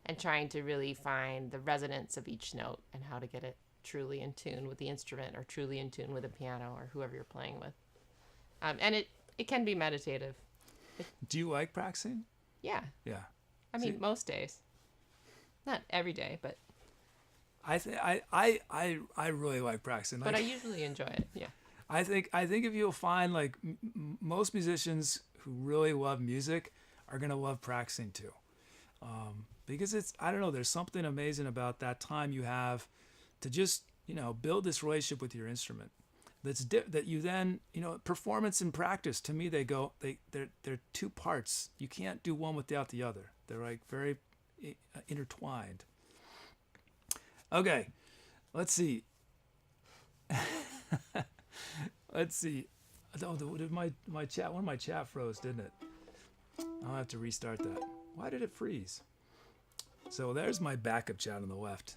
and trying to really find the resonance of each note and how to get it truly in tune with the instrument, or truly in tune with a piano, or whoever you're playing with. And it can be meditative. Do you like practicing? Yeah. Yeah. I mean, most days. Not every day, but I really like practicing. But I usually enjoy it. Yeah. I think if you'll find, like, most musicians who really love music are gonna love practicing too, because it's, I don't know, there's something amazing about that time you have to just, build this relationship with your instrument. That you then, performance and practice, to me, they're two parts. You can't do one without the other. They're like very intertwined. Okay, let's see. Let's see. Oh, my chat, one of my chat froze, didn't it? I'll have to restart that. Why did it freeze? So there's my backup chat on the left.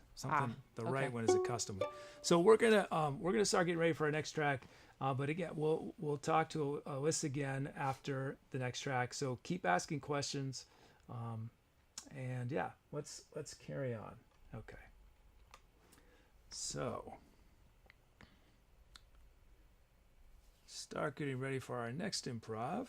The right one is a custom one. So we're gonna start getting ready for our next track. But again, we'll talk to Alisa again after the next track. So keep asking questions, and yeah, let's carry on. Okay. So start getting ready for our next improv.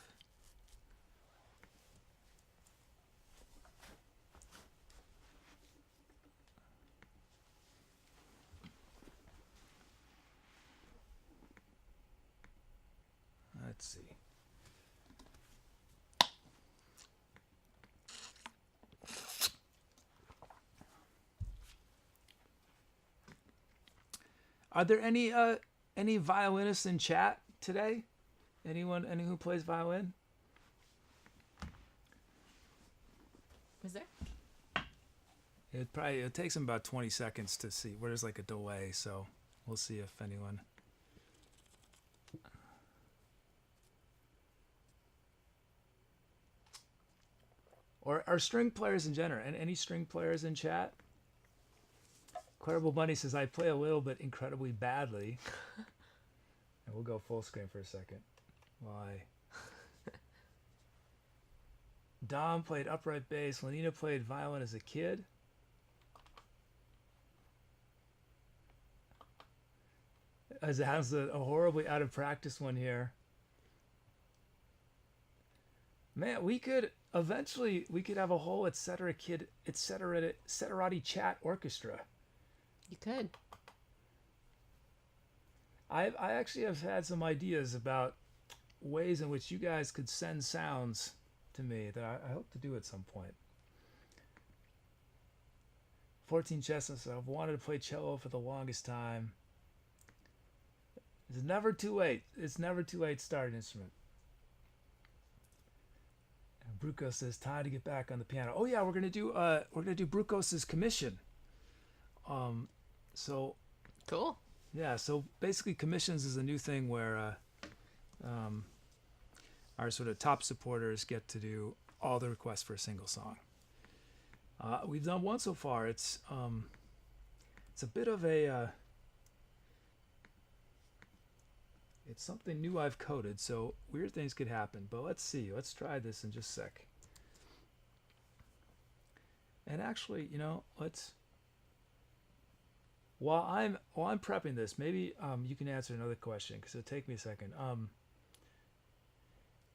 Let's see. Are there any violinists in chat today? Any who plays violin? Was there? It takes them about 20 seconds to see where there's like a delay. So we'll see if anyone. Or are string players in general, and any string players in chat? Incredible Bunny says, I play a little bit incredibly badly. And we'll go full screen for a second. Why? Dom played upright bass. Lenina played violin as a kid. As it has a horribly out of practice one here. Man, we could have a whole Etcetera Kid, Etcetera chat orchestra. You could. I actually have had some ideas about ways in which you guys could send sounds to me that I hope to do at some point. 14 Chestnuts, I've wanted to play cello for the longest time. It's never too late. It's never too late to start an instrument. And Brukos says, time to get back on the piano. Oh yeah, we're gonna do Brukos's commission. So Cool. yeah, so basically commissions is a new thing where our sort of top supporters get to do all the requests for a single song. We've done one so far. It's a bit of a it's something new I've coded, so weird things could happen. But let's see. Let's try this in just a sec. And actually, let's. While I'm prepping this, maybe you can answer another question because it'll take me a second.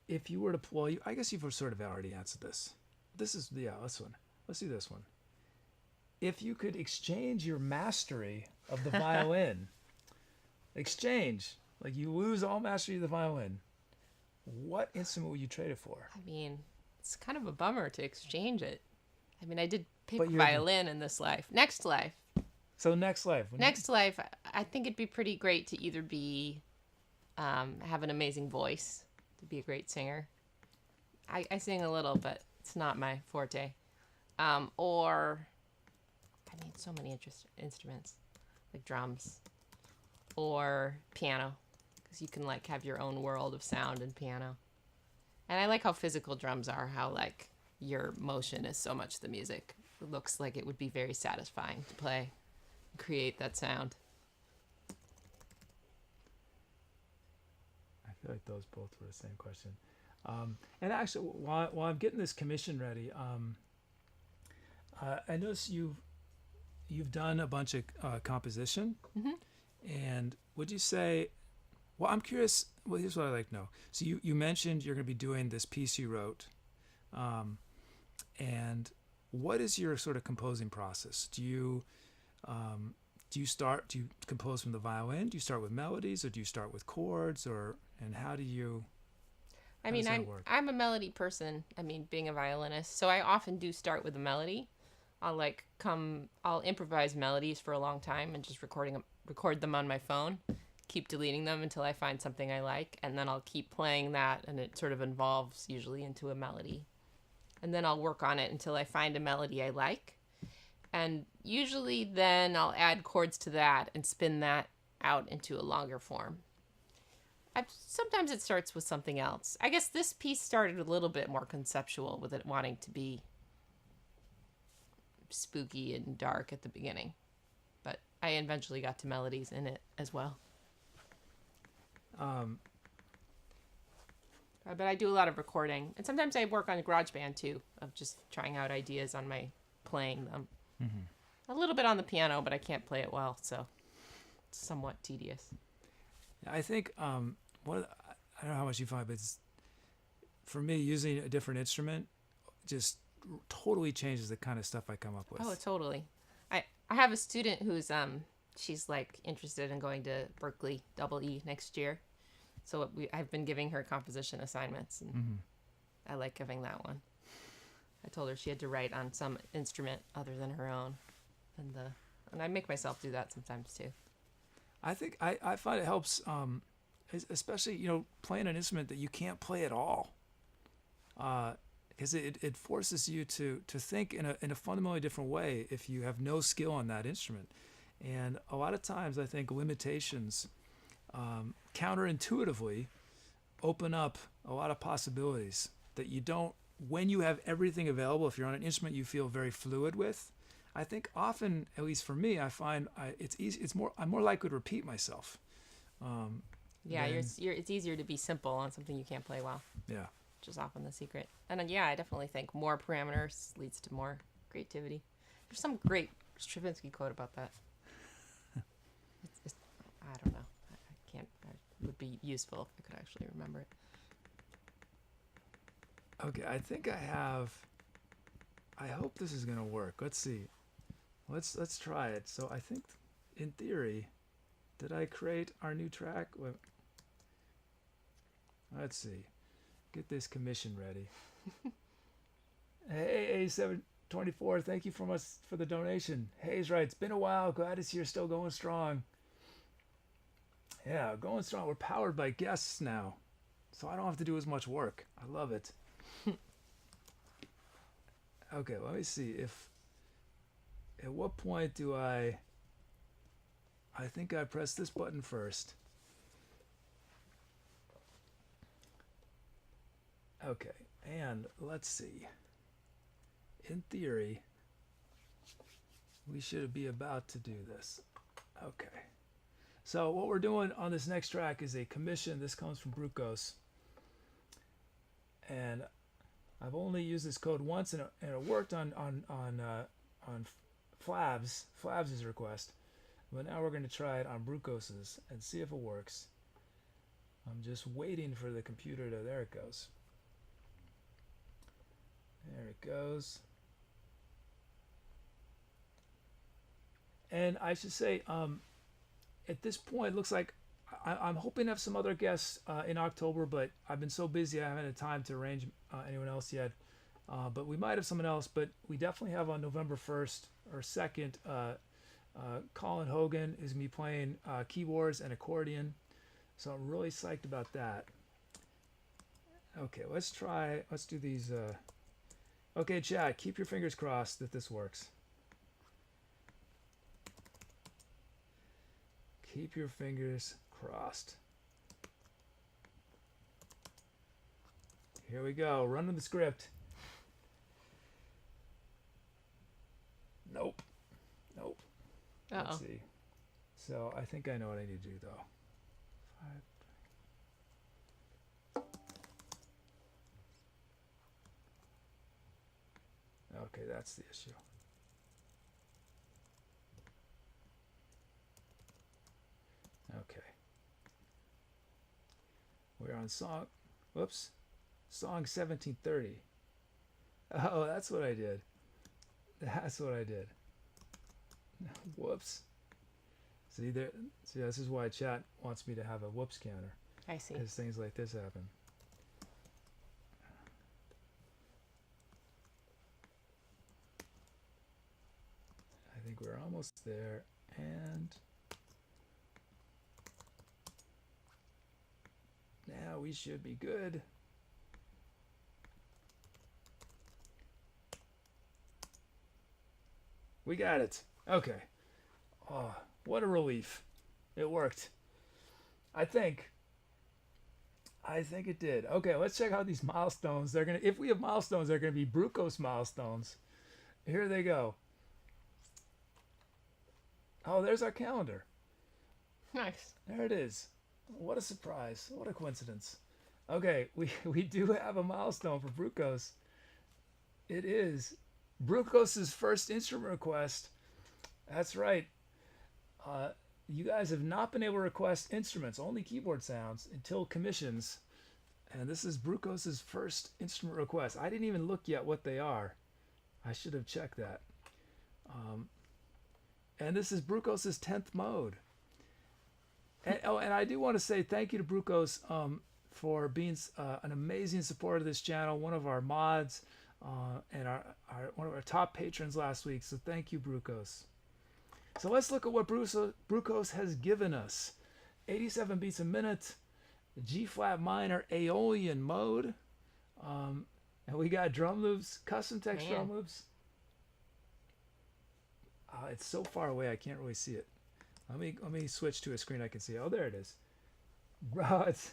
If you were to play, I guess you've sort of already answered this. This one. Let's do this one. If you could exchange your mastery of the violin, like you lose all mastery of the violin, what instrument would you trade it for? I mean, it's kind of a bummer to exchange it. I mean, I did pick violin in this life. Next life. So next life. Next life, I think it'd be pretty great to either be, have an amazing voice, to be a great singer. I sing a little, but it's not my forte. Or, I mean, so many instruments, like drums, or piano, because you can like have your own world of sound in piano. And I like how physical drums are, how like your motion is so much the music. It looks like it would be very satisfying to play. Create that sound. I feel like those both were the same question. And actually, while I'm getting this commission ready, I noticed you've done a bunch of composition. Mm-hmm. And would you say? Well, I'm curious. Well, here's what I'd like to know. So you mentioned you're going to be doing this piece you wrote, and what is your sort of composing process? Do you compose from the violin? Do you start with melodies, or do you start with chords, and how do you? I mean, I'm a melody person. I mean, being a violinist, so I often do start with a melody. I'll improvise melodies for a long time and just record them on my phone, keep deleting them until I find something I like, and then I'll keep playing that, and it sort of evolves usually into a melody. And then I'll work on it until I find a melody I like. And usually then I'll add chords to that and spin that out into a longer form. Sometimes it starts with something else. I guess this piece started a little bit more conceptual with it wanting to be spooky and dark at the beginning. But I eventually got to melodies in it as well. But I do a lot of recording. And sometimes I work on GarageBand too, of just trying out ideas on my playing them. Mm-hmm. A little bit on the piano, but I can't play it well, so it's somewhat tedious. I think I don't know how much you find, but for me, using a different instrument just totally changes the kind of stuff I come up with. Oh, totally. I have a student who's she's like interested in going to Berkeley EE next year, so I've been giving her composition assignments, and mm-hmm. I like giving that one. I told her she had to write on some instrument other than her own, and I make myself do that sometimes too. I think I find it helps, especially playing an instrument that you can't play at all. because it forces you to think in a fundamentally different way if you have no skill on that instrument. And a lot of times I think limitations counterintuitively open up a lot of possibilities that you don't when you have everything available. If you're on an instrument you feel very fluid with, I think often, at least for me, I find it's easy. I'm more likely to repeat myself. Yeah, it's easier to be simple on something you can't play well. Yeah. Which is often the secret. And then, yeah, I definitely think more parameters leads to more creativity. There's some great Stravinsky quote about that. I don't know. I can't. It would be useful if I could actually remember it. Okay, I think I have. I hope this is gonna work. Let's see. Let's try it. So I think, in theory, did I create our new track? Wait. Let's see. Get this commission ready. Hey, A724, thank you so much for the donation. Hayes writes, it's been a while. Glad to see you're still going strong. Yeah, going strong. We're powered by guests now, so I don't have to do as much work. I love it. Okay, let me see if. At what point do I think I press this button first. Okay, and let's see. In theory, we should be about to do this. Okay. So what we're doing on this next track is a commission. This comes from Brukos. And I've only used this code once, and it worked on Flav's request. But now we're going to try it on Brukos's and see if it works. I'm just waiting for the computer to. There it goes. There it goes. And I should say, at this point, it looks like I'm hoping to have some other guests in October, but I've been so busy I haven't had time to arrange anyone else yet. But we might have someone else, but we definitely have on November 1st or 2nd, Colin Hogan is going to be playing keyboards and accordion. So I'm really psyched about that. Okay, let's do these. Okay, chat, keep your fingers crossed that this works. Keep your fingers crossed. Here we go, running the script. Nope. Uh-oh. Let's see. So I think I know what I need to do though. 5. Okay, that's the issue. Okay. We're on song 1730. Oh, that's what I did. Whoops. See, this is why chat wants me to have a whoops counter. I see. Because things like this happen. I think we're almost there, and now we should be good. We got it. Okay. Oh, what a relief. It worked. I think it did. Okay, let's check out these milestones. If we have milestones, they're going to be Brukos milestones. Here they go. Oh, there's our calendar. Nice. There it is. What a surprise. What a coincidence. Okay, we do have a milestone for Brukos. It is Brukos' first instrument request. That's right. You guys have not been able to request instruments, only keyboard sounds, until commissions. And this is Brukos' first instrument request. I didn't even look yet what they are. I should have checked that. And this is Brukos' 10th mode. And I do want to say thank you to Brukos for being an amazing supporter of this channel, one of our mods, and one of our top patrons last week. So thank you, Brukos. So let's look at what Brukos has given us. 87 beats a minute, G flat minor Aeolian mode, And we got drum loops, custom text Man. drum loops. It's so far away I can't really see it. Let me switch to a screen I can see. Oh, there it is. It's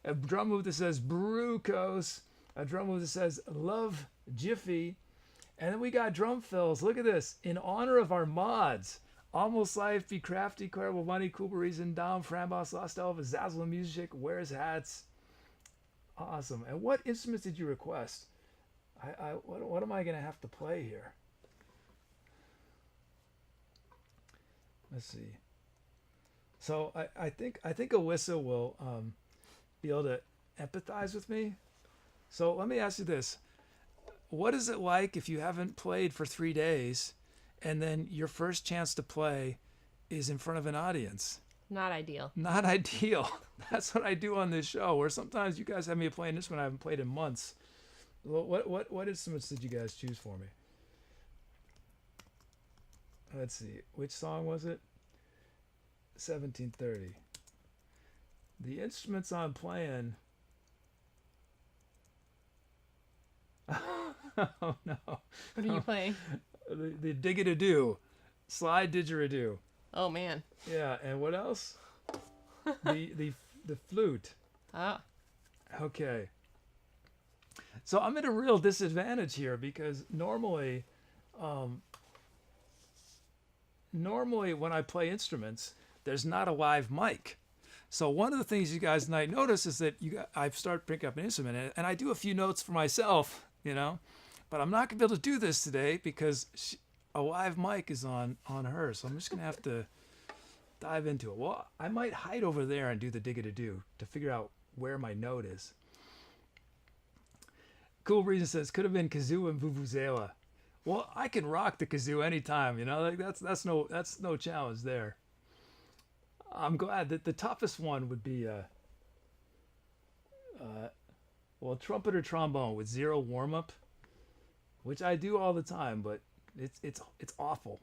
a drum loop that says Brukos, a drum loop that says Love Jiffy, and then we got drum fills. Look at this. In honor of our mods. Almost Life, Be Crafty, Clarable Money, Cool Reason, Dom, Frambos, Lost Elvis, Zazzle Music, Wears Hats. Awesome. And what instruments did you request? What am I gonna have to play here? Let's see. So I think Alisa will be able to empathize with me. So let me ask you this: what is it like if you haven't played for 3 days, and then your first chance to play is in front of an audience? Not ideal. Not ideal. That's what I do on this show, where sometimes you guys have me playing this one I haven't played in months. What instruments did you guys choose for me? Let's see. Which song was it? 1730. The instruments I'm playing. Oh no. What are you playing? The dig-a-do. Slide didgeridoo. Oh man. Yeah, and what else? The flute. Oh. Okay. So I'm at a real disadvantage here because normally when I play instruments, there's not a live mic. So one of the things you guys might notice is that I start picking up an instrument and I do a few notes for myself, but I'm not gonna be able to do this today because a live mic is on her. So I'm just gonna have to dive into it. Well, I might hide over there and do the dig-a-do to figure out where my note is. Cool Reason says could have been kazoo and vuvuzela. Well, I can rock the kazoo anytime, like that's no challenge there. I'm glad that the toughest one would be trumpet or trombone with 0 warm up, which I do all the time, but it's awful.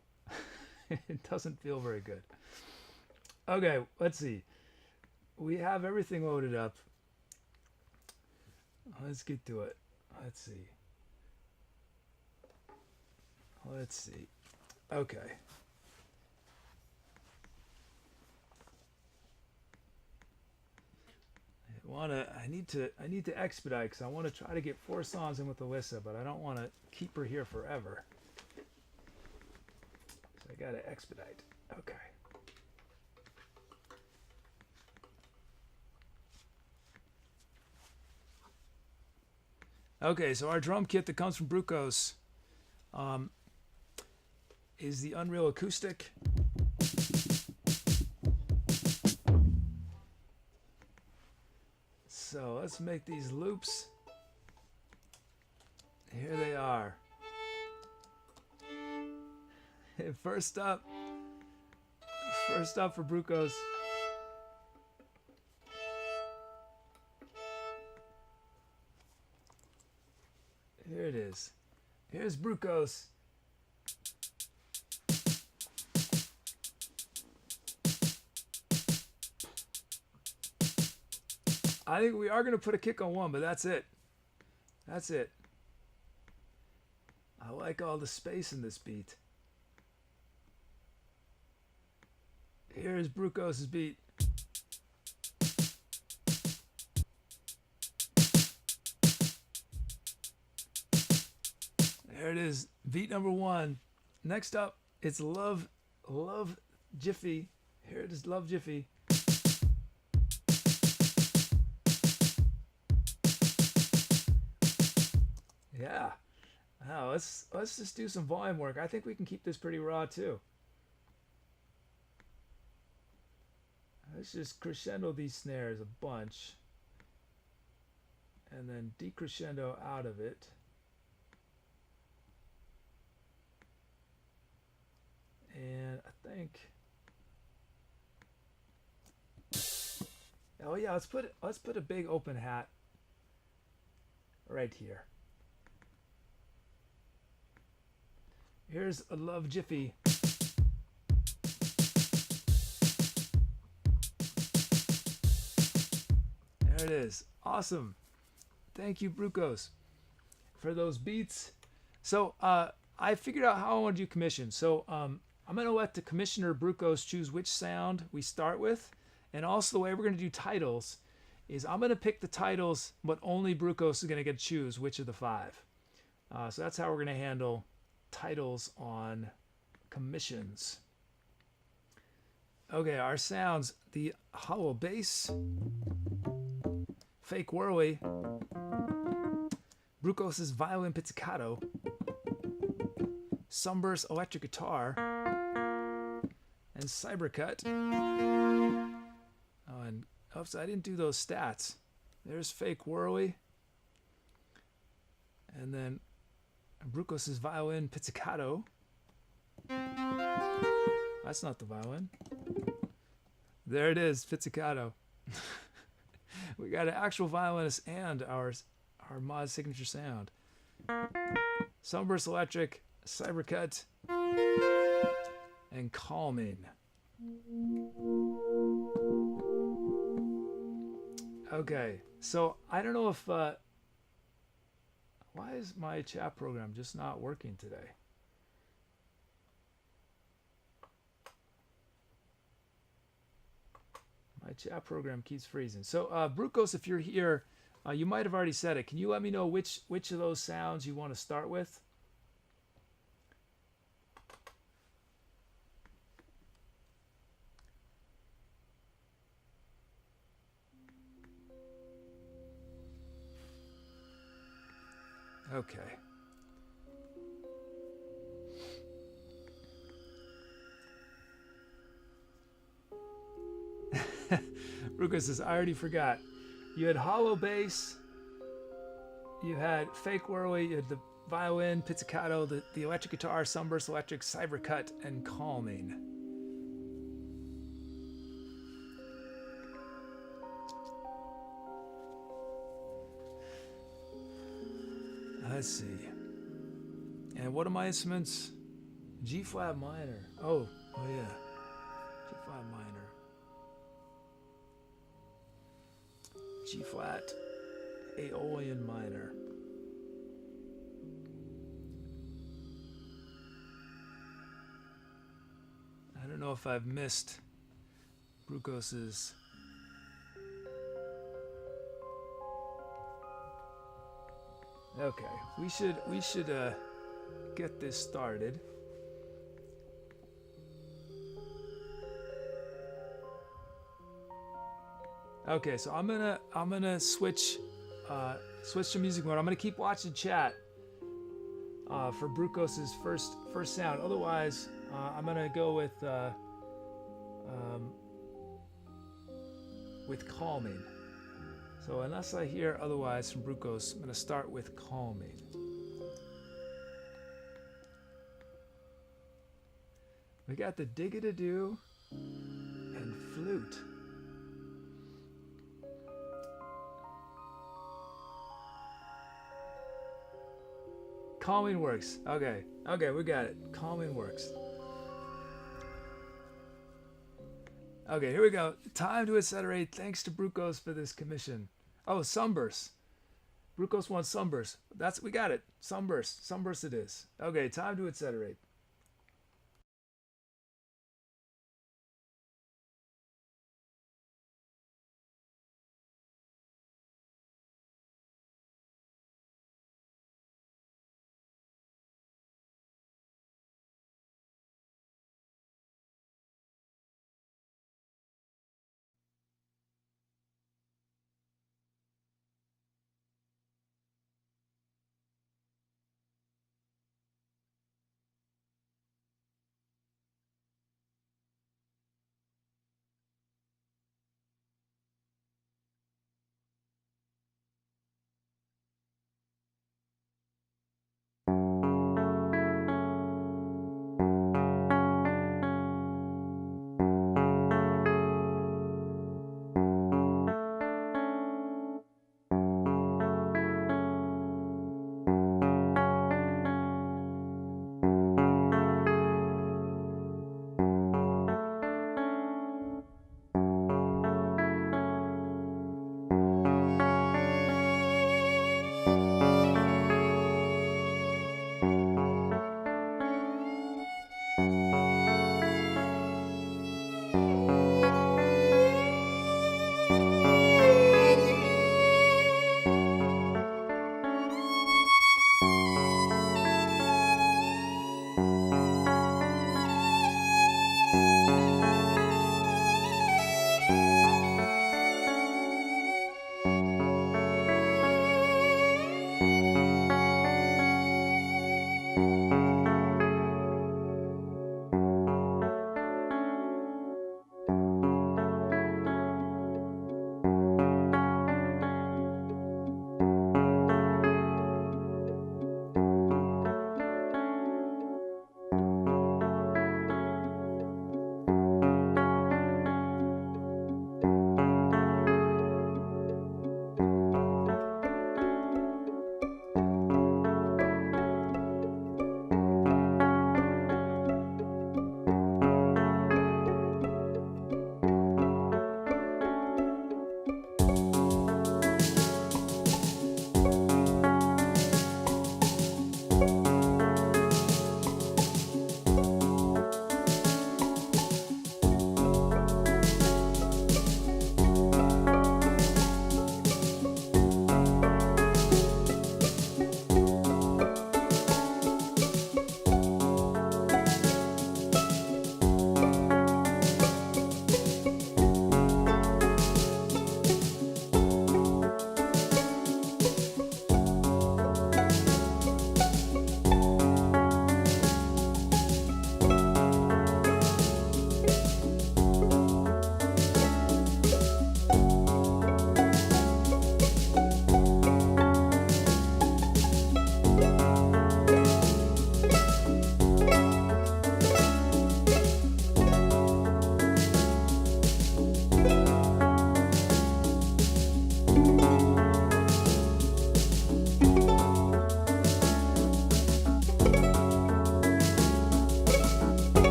It doesn't feel very good. Okay, let's see. We have everything loaded up. Let's get to it. Let's see. Okay. I need to expedite because I want to try to get 4 songs in with Alisa, but I don't want to keep her here forever. So I gotta expedite. Okay. Okay, so our drum kit that comes from Brukos is the Unreal Acoustic. So let's make these loops. Here they are. First up for Brukos. Here it is. Here's Brukos. I think we are going to put a kick on 1, but that's it. That's it. I like all the space in this beat. Here's Brukos' beat. There it is, beat number 1. Next up, it's Love Jiffy. Here it is, Love Jiffy. Yeah. Now let's just do some volume work. I think we can keep this pretty raw too. Let's just crescendo these snares a bunch. And then decrescendo out of it. And I think, oh yeah, let's put a big open hat right here. Here's a Love Jiffy. There it is. Awesome. Thank you, Brukos. for those beats. So I figured out how I want to do commission. So I'm going to let the commissioner Brukos choose which sound we start with. And also the way we're going to do titles is I'm going to pick the titles, but only Brukos is going to get to choose which of the five. So that's how we're going to handle titles on commissions. Okay, our sounds, the hollow bass, fake whirly, Brukos' violin pizzicato, sunburst electric guitar, and cybercut. Oh, and oops, I didn't do those stats. There's fake whirly, and then Brukos' violin pizzicato. That's not the violin. There it is, pizzicato. We got an actual violinist and our mod signature sound. Sunburst electric, cybercut, and calming. Okay, so I don't know if why is my chat program just not working today? My chat program keeps freezing. So Brukos, if you're here, you might have already said it. Can you let me know which of those sounds you want to start with? Okay. Brukos says, I already forgot. You had hollow bass, you had fake whirly, you had the violin, pizzicato, the electric guitar, sunburst electric, cybercut, and calming. Let's see. And what are my instruments? G flat minor. Oh yeah. G flat minor. G flat, Aeolian minor. I don't know if I've missed Brukos's. Okay, we should get this started. Okay, so I'm gonna switch to music mode. I'm gonna keep watching chat for Brukos's first sound. Otherwise, I'm gonna go with calming. So unless I hear otherwise from Brukos, I'm gonna start with calming. We got the dig-a-da-doo and flute. Calming works. Okay, we got it. Calming works. Okay, here we go. Time to Etcetera. Thanks to Brukos for this commission. Oh, sunburst. Brukos wants sunburst. We got it. Sunburst. Sunburst it is. Okay, time to Etcetera.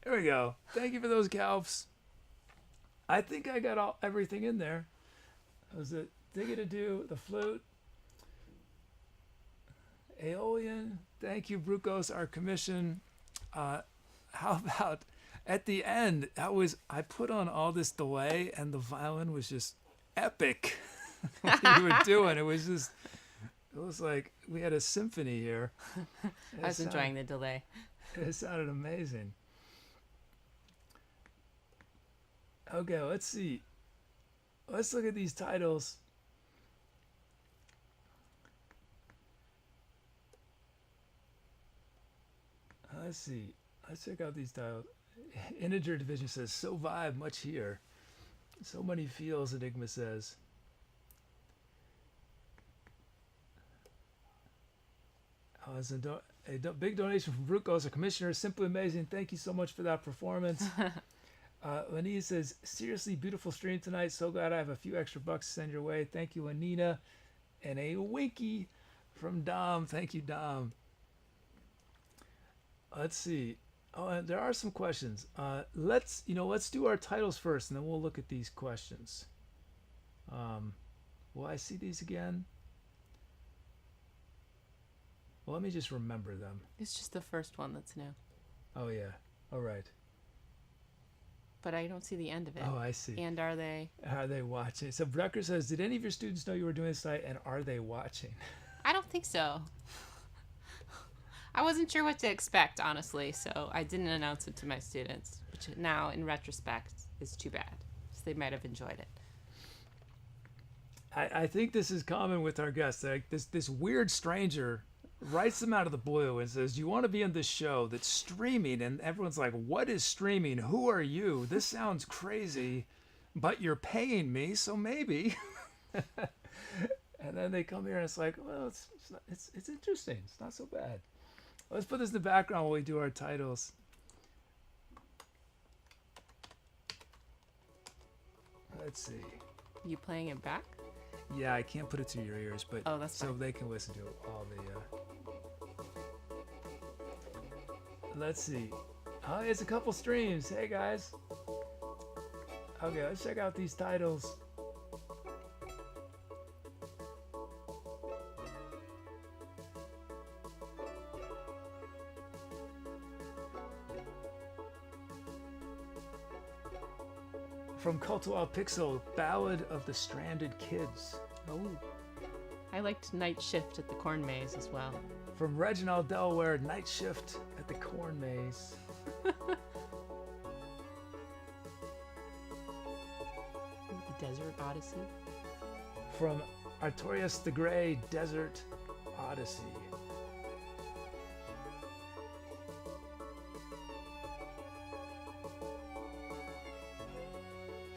There we go. Thank you for those calves. I think I got everything in there. Was it Diggity-Doo, the flute, Aeolian? Thank you, Brukos, our commission. How about at the end? I put on all this delay, and the violin was just epic. What you were doing, it was like we had a symphony here. I was enjoying the delay. It sounded amazing. Okay, let's see. Let's look at these titles. Let's see. Let's check out these titles. Integer Division says, so vibe, much here. So many feels, Enigma says. Oh, it's a big donation from Brukos, our commissioner. Simply amazing. Thank you so much for that performance. Lanina says, seriously beautiful stream tonight. So glad I have a few extra bucks to send your way. Thank you, Lanina. And a winky from Dom. Thank you, Dom. Let's see. Oh, and there are some questions. Let's do our titles first, and then we'll look at these questions. Will I see these again? Well, let me just remember them. It's just the first one that's new. Oh, yeah. All right. But I don't see the end of it. Oh, I see. And are they watching? So Brucker says, did any of your students know you were doing this tonight, and are they watching? I don't think so. I wasn't sure what to expect, honestly, so I didn't announce it to my students, which now, in retrospect, is too bad. So they might have enjoyed it. I think this is common with our guests. Like this weird stranger writes them out of the blue and says, do you want to be on this show that's streaming? And everyone's like, what is streaming? Who are you? This sounds crazy, but you're paying me, so maybe. And then they come here and it's like, well, it's interesting. It's not so bad. Let's put this in the background while we do our titles. Let's see. You playing it back? Yeah, I can't put it to your ears, but that's so fine. they can listen to all the. Let's see. Oh, it's a couple streams. Hey guys. Okay, let's check out these titles. From Cult of Wild Pixel, Ballad of the Stranded Kids. Oh. I liked Night Shift at the Corn Maze as well. From Reginald, Delaware, Night Shift at the Corn Maze. The Desert Odyssey. From Artorias the Grey, Desert Odyssey.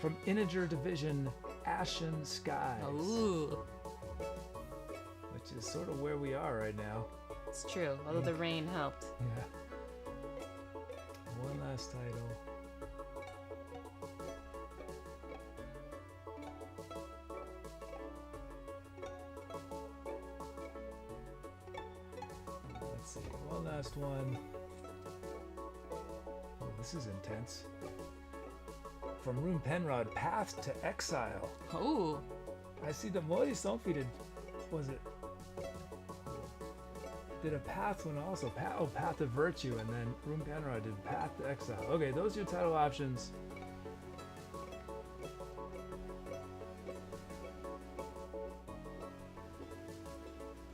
From Integer Division, Ashen Skies. Ooh. Which is sort of where we are right now. It's true, although the rain helped. Yeah. One last title. Let's see. One last one. Oh, this is intense. From Room Penrod, Path to Exile. Oh. I see the Molly Stonefeet did, was it? Did a Path one also. Path of Virtue, and then Room Penrod did Path to Exile. Okay, those are your title options.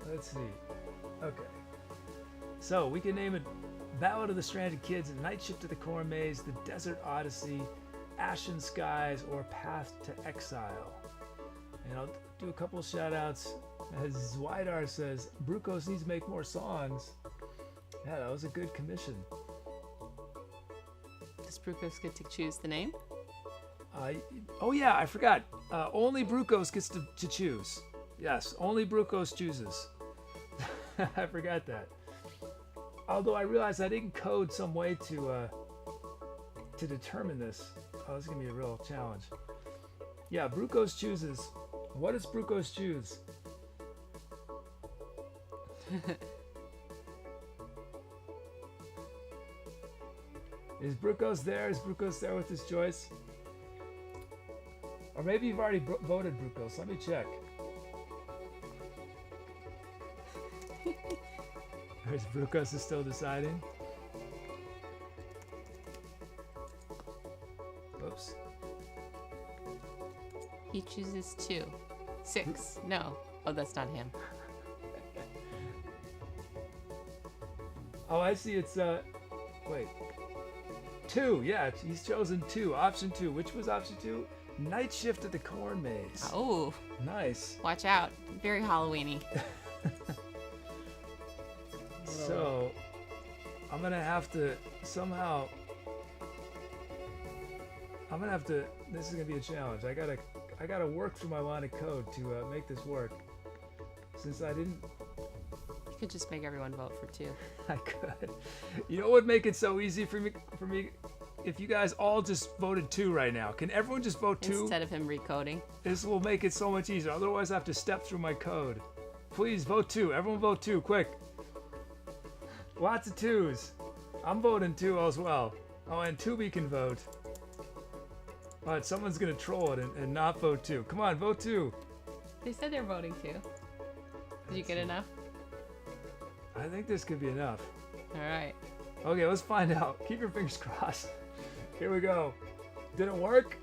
Let's see. Okay. So we can name it Ballad of the Stranded Kids, Night Shift to the Corn Maze, The Desert Odyssey, Ashen Skies, or Path to Exile. And I'll do a couple shout outs. As Zwidar says, Brukos needs to make more songs. Yeah, that was a good commission. Does Brukos get to choose the name? Oh yeah, I forgot. Only Brukos gets to choose. Yes, only Brukos chooses. I forgot that. Although I realized I didn't code some way to determine this. Oh, this is gonna be a real challenge. Yeah, Brukos chooses. What does Brukos choose? Is Brukos there? Is Brukos there with his choice? Or maybe you've already voted Brukos. Let me check. Or is Brukos is still deciding? Oops. He chooses 2. 6. No. Oh, that's not him. Oh, I see. It's wait. 2. Yeah, he's chosen 2. Option 2. Which was option 2? Night shift at the corn maze. Oh. Nice. Watch out. Very Halloween-y. So, I'm gonna have to somehow. This is gonna be a challenge. I gotta work through my line of code to make this work. Since I didn't. You could just make everyone vote for 2. I could. You know what would make it so easy for me? If you guys all just voted 2 right now. Can everyone just vote 2? Instead of him recoding. This will make it so much easier. Otherwise, I have to step through my code. Please vote 2. Everyone vote 2, quick. Lots of 2s. I'm voting 2 as well. Oh, and Tubi can vote. Alright, someone's gonna troll it and not vote 2. Come on, vote 2. They said they're voting 2. Did you get enough? I think this could be enough. Alright. Okay, let's find out. Keep your fingers crossed. Here we go. Did it work?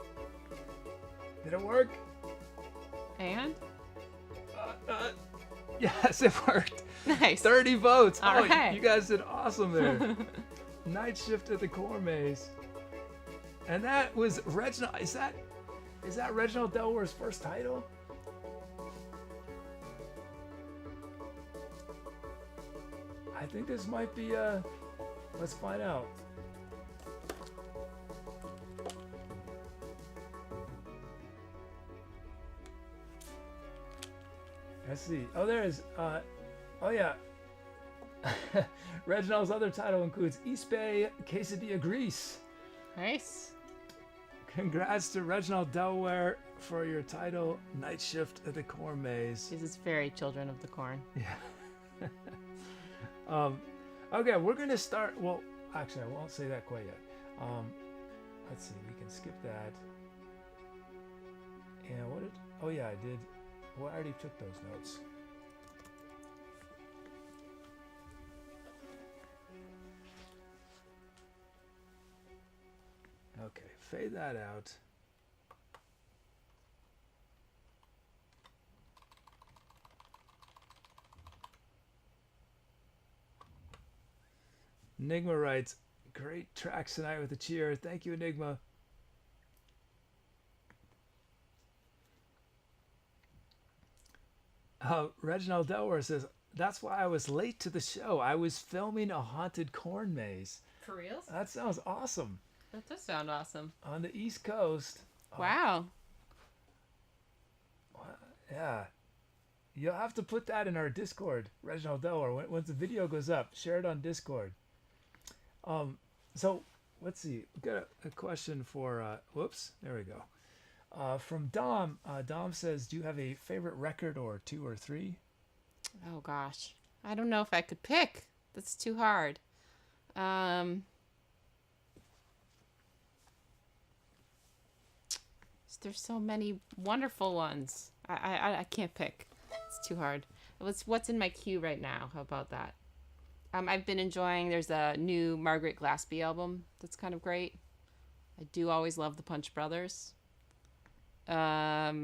Did it work? And? Yes, it worked. Nice. 30 votes. All right. You guys did awesome there. Night shift at the corn maze. And that was Reginald. Is that Reginald Delware's first title? I think this might be let's find out. Let's see. Oh, there is. Oh yeah. Reginald's other title includes East Bay Quesadilla Grease. Nice. Congrats to Reginald Delware for your title, Night Shift at the Corn Maze. This is very Children of the Corn. Yeah. Okay, we're gonna start. Well, actually, I won't say that quite yet. Let's see. We can skip that. And what did? Oh yeah, I did. Well, I already took those notes. Okay, fade that out. Enigma writes, great tracks tonight with a cheer. Thank you, Enigma. Reginald Delaware says, that's why I was late to the show. I was filming a haunted corn maze. For reals? That sounds awesome. That does sound awesome. On the East Coast. Wow. Yeah. You'll have to put that in our Discord, Reginald Delaware. Once the video goes up, share it on Discord. So, let's see. We've got a question for, whoops, there we go. From Dom. Dom says, do you have a favorite record or 2 or 3? Oh gosh, I don't know if I could pick. That's too hard. There's so many wonderful ones. I can't pick. It's too hard. What's in my queue right now? How about that? I've been enjoying. There's a new Margaret Glaspie album that's kind of great. I do always love the Punch Brothers. I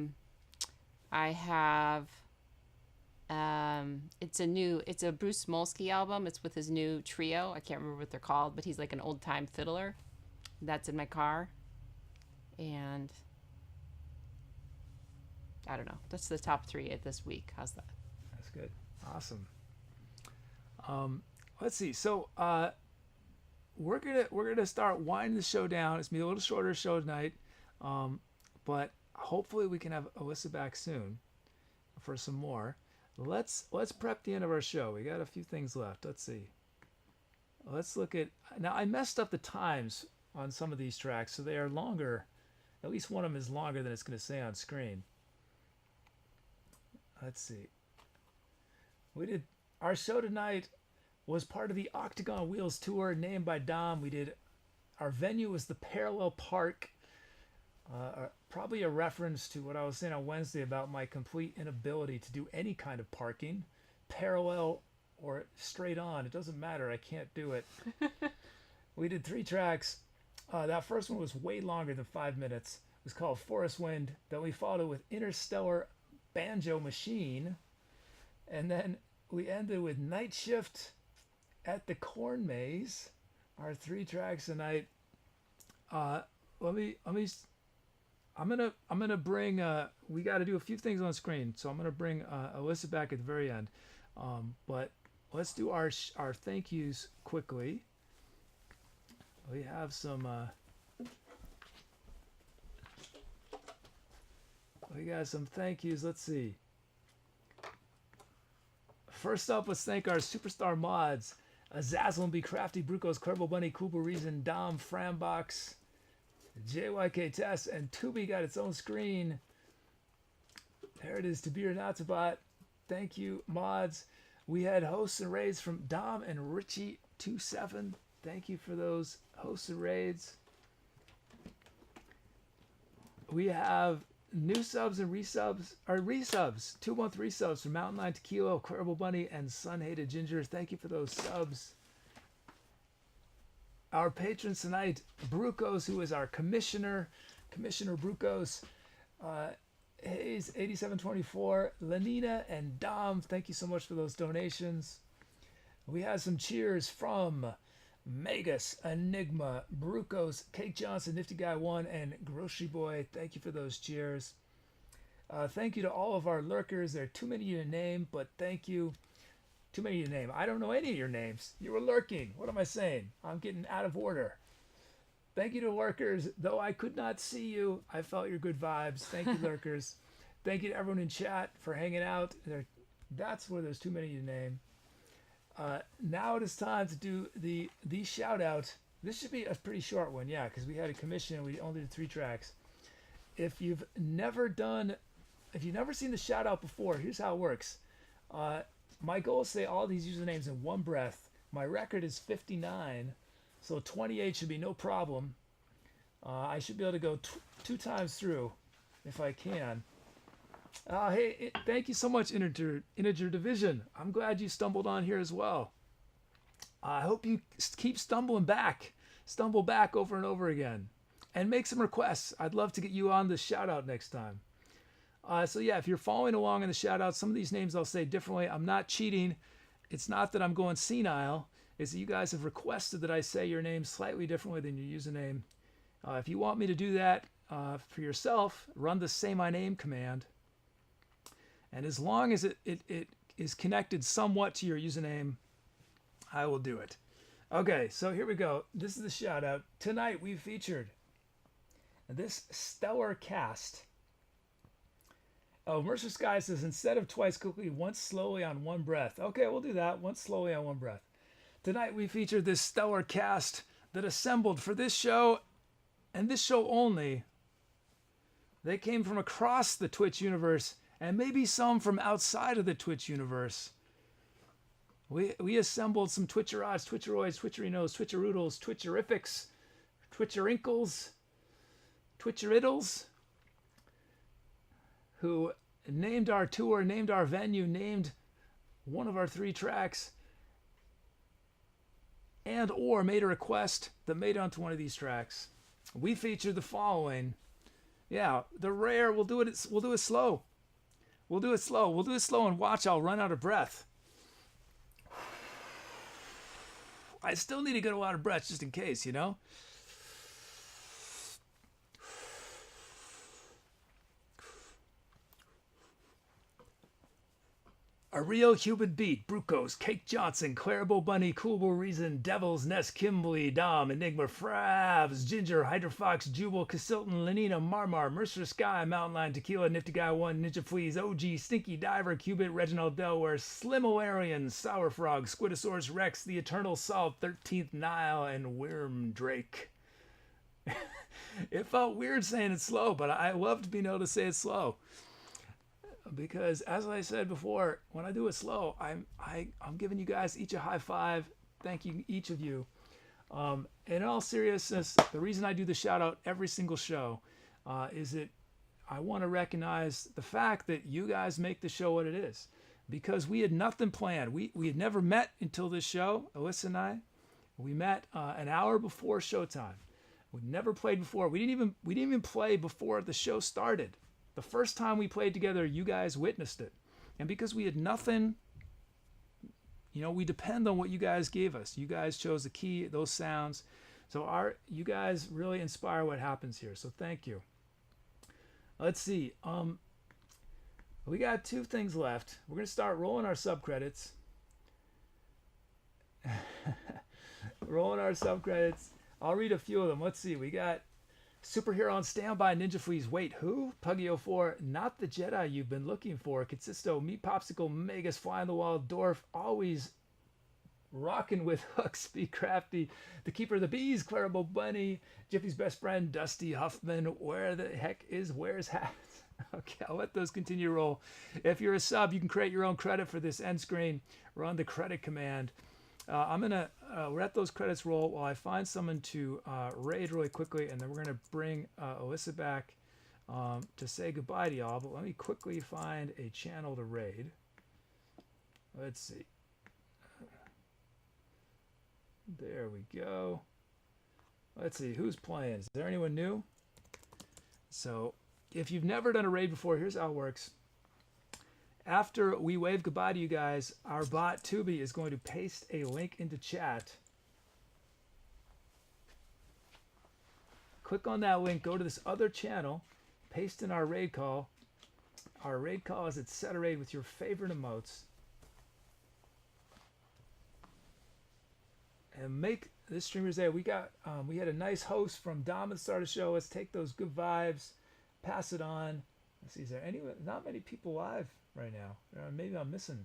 have. It's a Bruce Smolsky album. It's with his new trio. I can't remember what they're called, but he's like an old time fiddler. That's in my car. And I don't know. That's the top 3 at this week. How's that? That's good. Awesome. Let's see. So we're gonna start winding the show down. It's gonna be a little shorter show tonight, but hopefully we can have Alisa back soon for some more. Let's prep the end of our show. We got a few things left. Let's see. Let's look at now. I messed up the times on some of these tracks, so they are longer. At least one of them is longer than it's going to say on screen. Let's see. Our show tonight was part of the Octagon Wheels tour named by Dom. We did Our venue was the Parallel Park. Probably a reference to what I was saying on Wednesday about my complete inability to do any kind of parking, parallel or straight on. It doesn't matter. I can't do it. We did 3 tracks. That first one was way longer than 5 minutes. It was called Forest Wind. Then we followed it with Interstellar Banjo Machine. And then we ended with Night Shift at the Corn Maze. Our 3 tracks tonight. I'm gonna bring. We got to do a few things on screen, so I'm gonna bring Alisa back at the very end. But let's do our thank yous quickly. We have some. We got some thank yous. Let's see. First up, let's thank our superstar mods: Azazel and Be Crafty, Brukos, Kerbal Bunny, Kuba Reason, Dom, Frambox, JYK Test, and Tubi got its own screen. There it is, To Be or Not to Bot. Thank you, mods. We had hosts and raids from Dom and Richie27. Thank you for those hosts and raids. We have new subs and resubs, or resubs, 2-month resubs from Mountain Lion Tequila, Kerbal Bunny, and Sun Hated Ginger. Thank you for those subs. Our patrons tonight, Brukos, who is our commissioner, Commissioner Brukos, Hayes 8724, Lenina, and Dom. Thank you so much for those donations. We had some cheers from Megas, Enigma, Brukos, Cake Johnson, Nifty Guy 1, and Grocery Boy. Thank you for those cheers. Thank you to all of our lurkers. There are too many to name, but thank you. Too many to name. I don't know any of your names. You were lurking. What am I saying? I'm getting out of order. Thank you to lurkers. Though I could not see you, I felt your good vibes. Thank you, lurkers. Thank you to everyone in chat for hanging out. That's where there's too many to name. Now it is time to do the shout out. This should be a pretty short one, yeah, because we had a commission and we only did 3 tracks. If you've never seen the shout out before, here's how it works. My goal is to say all these usernames in one breath. My record is 59, so 28 should be no problem. I should be able to go 2 times through if I can. Hey, thank you so much, Integer Division. I'm glad you stumbled on here as well. I hope you keep stumble back over and over again, and make some requests. I'd love to get you on the shout out next time. So yeah, if you're following along in the shout out, some of these names I'll say differently. I'm not cheating. It's not that I'm going senile. It's that you guys have requested that I say your name slightly differently than your username. If you want me to do that for yourself, run the Say My Name command. And as long as it is connected somewhat to your username, I will do it. Okay, so here we go. This is the shout out. Tonight we featured this stellar cast. Oh, Mercer Sky says, instead of twice quickly, once slowly on one breath. Okay, we'll do that. Once slowly on one breath. Tonight we featured this stellar cast that assembled for this show and this show only. They came from across the Twitch universe and maybe some from outside of the Twitch universe. We assembled some Twitcherods, Twitcheroids, Twitcherinos, Twitcheroodles, Twitcherifics, Twitcherinkles, Twitcheriddles, who named our tour, named our venue, named one of our 3 tracks, and or made a request that made it onto one of these tracks. We featured the following. Yeah, the rare, we'll do it slow. We'll do it slow and watch, I'll run out of breath. I still need to get a lot of breath just in case, you know? A Real Human Beat, Brukos, Cake Johnson, Clarabo Bunny, Coolable Reason, Devil's Nest, Kimberly, Dom, Enigma, Fravs, Ginger, Hydrofox, Jubal, Casilton, Lenina, Marmar, Mercer Sky, Mountain Lion, Tequila, Nifty Guy 1, Ninja Fleas, OG, Stinky Diver, Cubit, Reginald Delaware, Slimolarian, Sour Frog, Squidosaurus Rex, The Eternal Salt, 13th Nile, and Worm Drake. It felt weird saying it slow, but I loved being able to say it slow. Because as I said before, when I do it slow, I'm giving you guys each a high five. Thank you, each of you. In all seriousness, the reason I do the shout out every single show is that I want to recognize the fact that you guys make the show what it is. Because we had nothing planned. We had never met until this show, Alisa and I. We met an hour before showtime. We'd never played before. We didn't even play before the show started. The first time we played together, you guys witnessed it. And because we had nothing, we depend on what you guys gave us. You guys chose the key, those sounds. So you guys really inspire what happens here. So thank you. Let's see. We got 2 things left. We're going to start rolling our subcredits. Rolling our subcredits. I'll read a few of them. Let's see. We got Superhero on Standby, Ninja Fleas. Wait, who? Puggy04. Not the Jedi you've been looking for. Consisto, Meat Popsicle, Megas, Fly on the Wall, Dwarf, always rocking with hooks. Be Crafty, The Keeper of the Bees, Clarabo Bunny, Jiffy's Best Friend, Dusty Huffman. Where the heck is Where's Hat? Okay, I'll let those continue to roll. If you're a sub, you can create your own credit for this end screen. Run the credit command. We're at those credits roll while I find someone to raid really quickly, and then we're gonna bring Alisa back to say goodbye to y'all. But let me quickly find a channel to raid. Let's see. There we go. Let's see who's playing. Is there anyone new? So if you've never done a raid before, here's how it works. After we wave goodbye to you guys, our bot Tubi is going to paste a link into chat. Click on that link, go to this other channel, paste in our raid call. Our raid call is Etcetera with your favorite emotes. And make this streamer's day. We had a nice host from Dom at the start of the show. Let's take those good vibes, pass it on. Let's see, is there not many people live right now? Maybe I'm missing.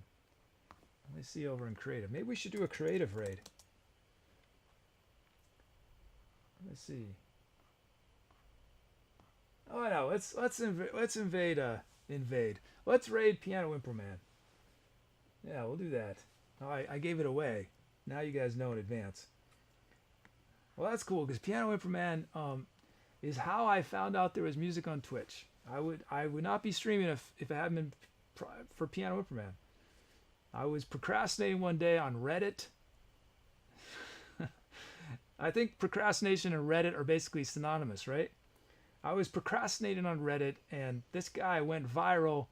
Let me see over in creative. Maybe we should do a creative raid. Let's see. Oh no, let's invade. Let's raid Piano Improv Man. Yeah, we'll do that. Oh, I gave it away. Now you guys know in advance. Well, that's cool because Piano Improv Man is how I found out there was music on Twitch. I would not be streaming if it hadn't been for Piano Improv Man. I was procrastinating one day on Reddit. I think procrastination and Reddit are basically synonymous, right? I was procrastinating on Reddit, and this guy went viral,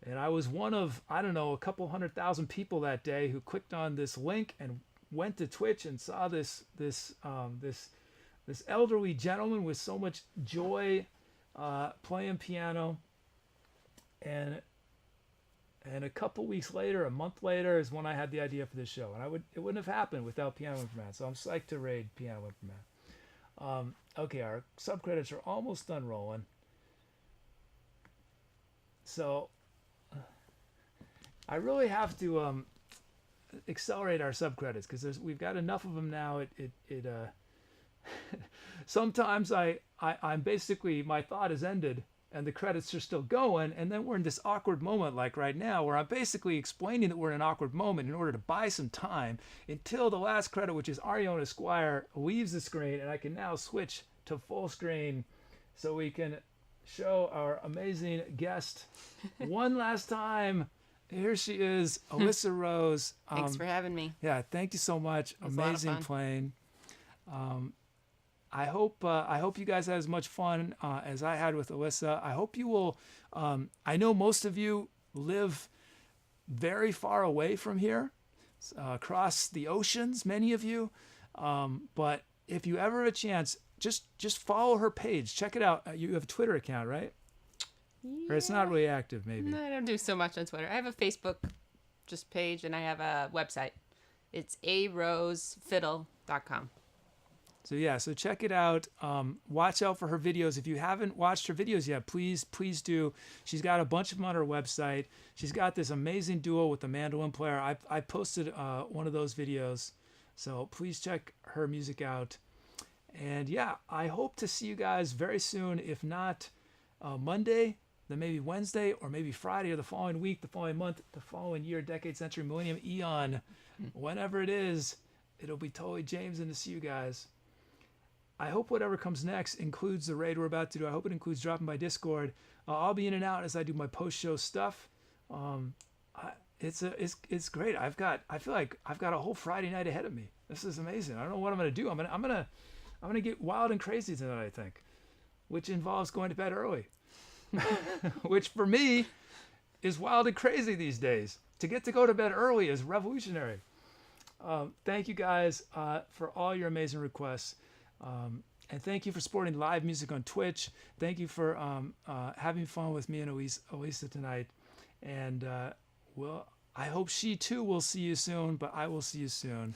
and I was one of, I don't know, a couple 100,000 people that day who clicked on this link and went to Twitch and saw this elderly gentleman with so much joy playing piano, and a couple weeks later, a month later, is when I had the idea for this show, and it wouldn't have happened without Piano Improv Man. So I'm psyched to raid Piano Improv Man. Okay, our subcredits are almost done rolling. So I really have to accelerate our subcredits because we've got enough of them now. Sometimes I'm basically, my thought is ended and the credits are still going, and then we're in this awkward moment like right now where I'm basically explaining that we're in an awkward moment in order to buy some time until the last credit, which is Arion Esquire, leaves the screen, and I can now switch to full screen so we can show our amazing guest one last time. Here she is, Alisa Rose. Thanks for having me. Yeah, thank you so much. Amazing playing. I hope you guys had as much fun as I had with Alisa. I hope you will. I know most of you live very far away from here, across the oceans, many of you. But if you ever have a chance, just follow her page. Check it out. You have a Twitter account, right? Yeah. Or it's not really active, maybe. No, I don't do so much on Twitter. I have a Facebook page, and I have a website. It's arosefiddle.com. So yeah, so check it out. Watch out for her videos. If you haven't watched her videos yet, please do. She's got a bunch of them on her website. She's got this amazing duo with the mandolin player. I posted one of those videos, so please check her music out. And yeah, I hope to see you guys very soon. If not Monday, then maybe Wednesday, or maybe Friday, or the following week, the following month, the following year, decade, century, millennium, eon, whenever it is. It'll be totally James to see you guys. I hope whatever comes next includes the raid we're about to do. I hope it includes dropping by Discord. I'll be in and out as I do my post-show stuff. It's great. I feel like I've got a whole Friday night ahead of me. This is amazing. I don't know what I'm gonna do. I'm gonna get wild and crazy tonight, I think, which involves going to bed early, which for me is wild and crazy these days. To get to go to bed early is revolutionary. Thank you guys for all your amazing requests. And thank you for supporting live music on Twitch. Thank you for having fun with me and Alisa tonight. And I hope she too will see you soon, but I will see you soon.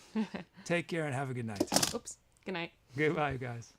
Take care and have a good night. Oops. Good night. Goodbye, guys.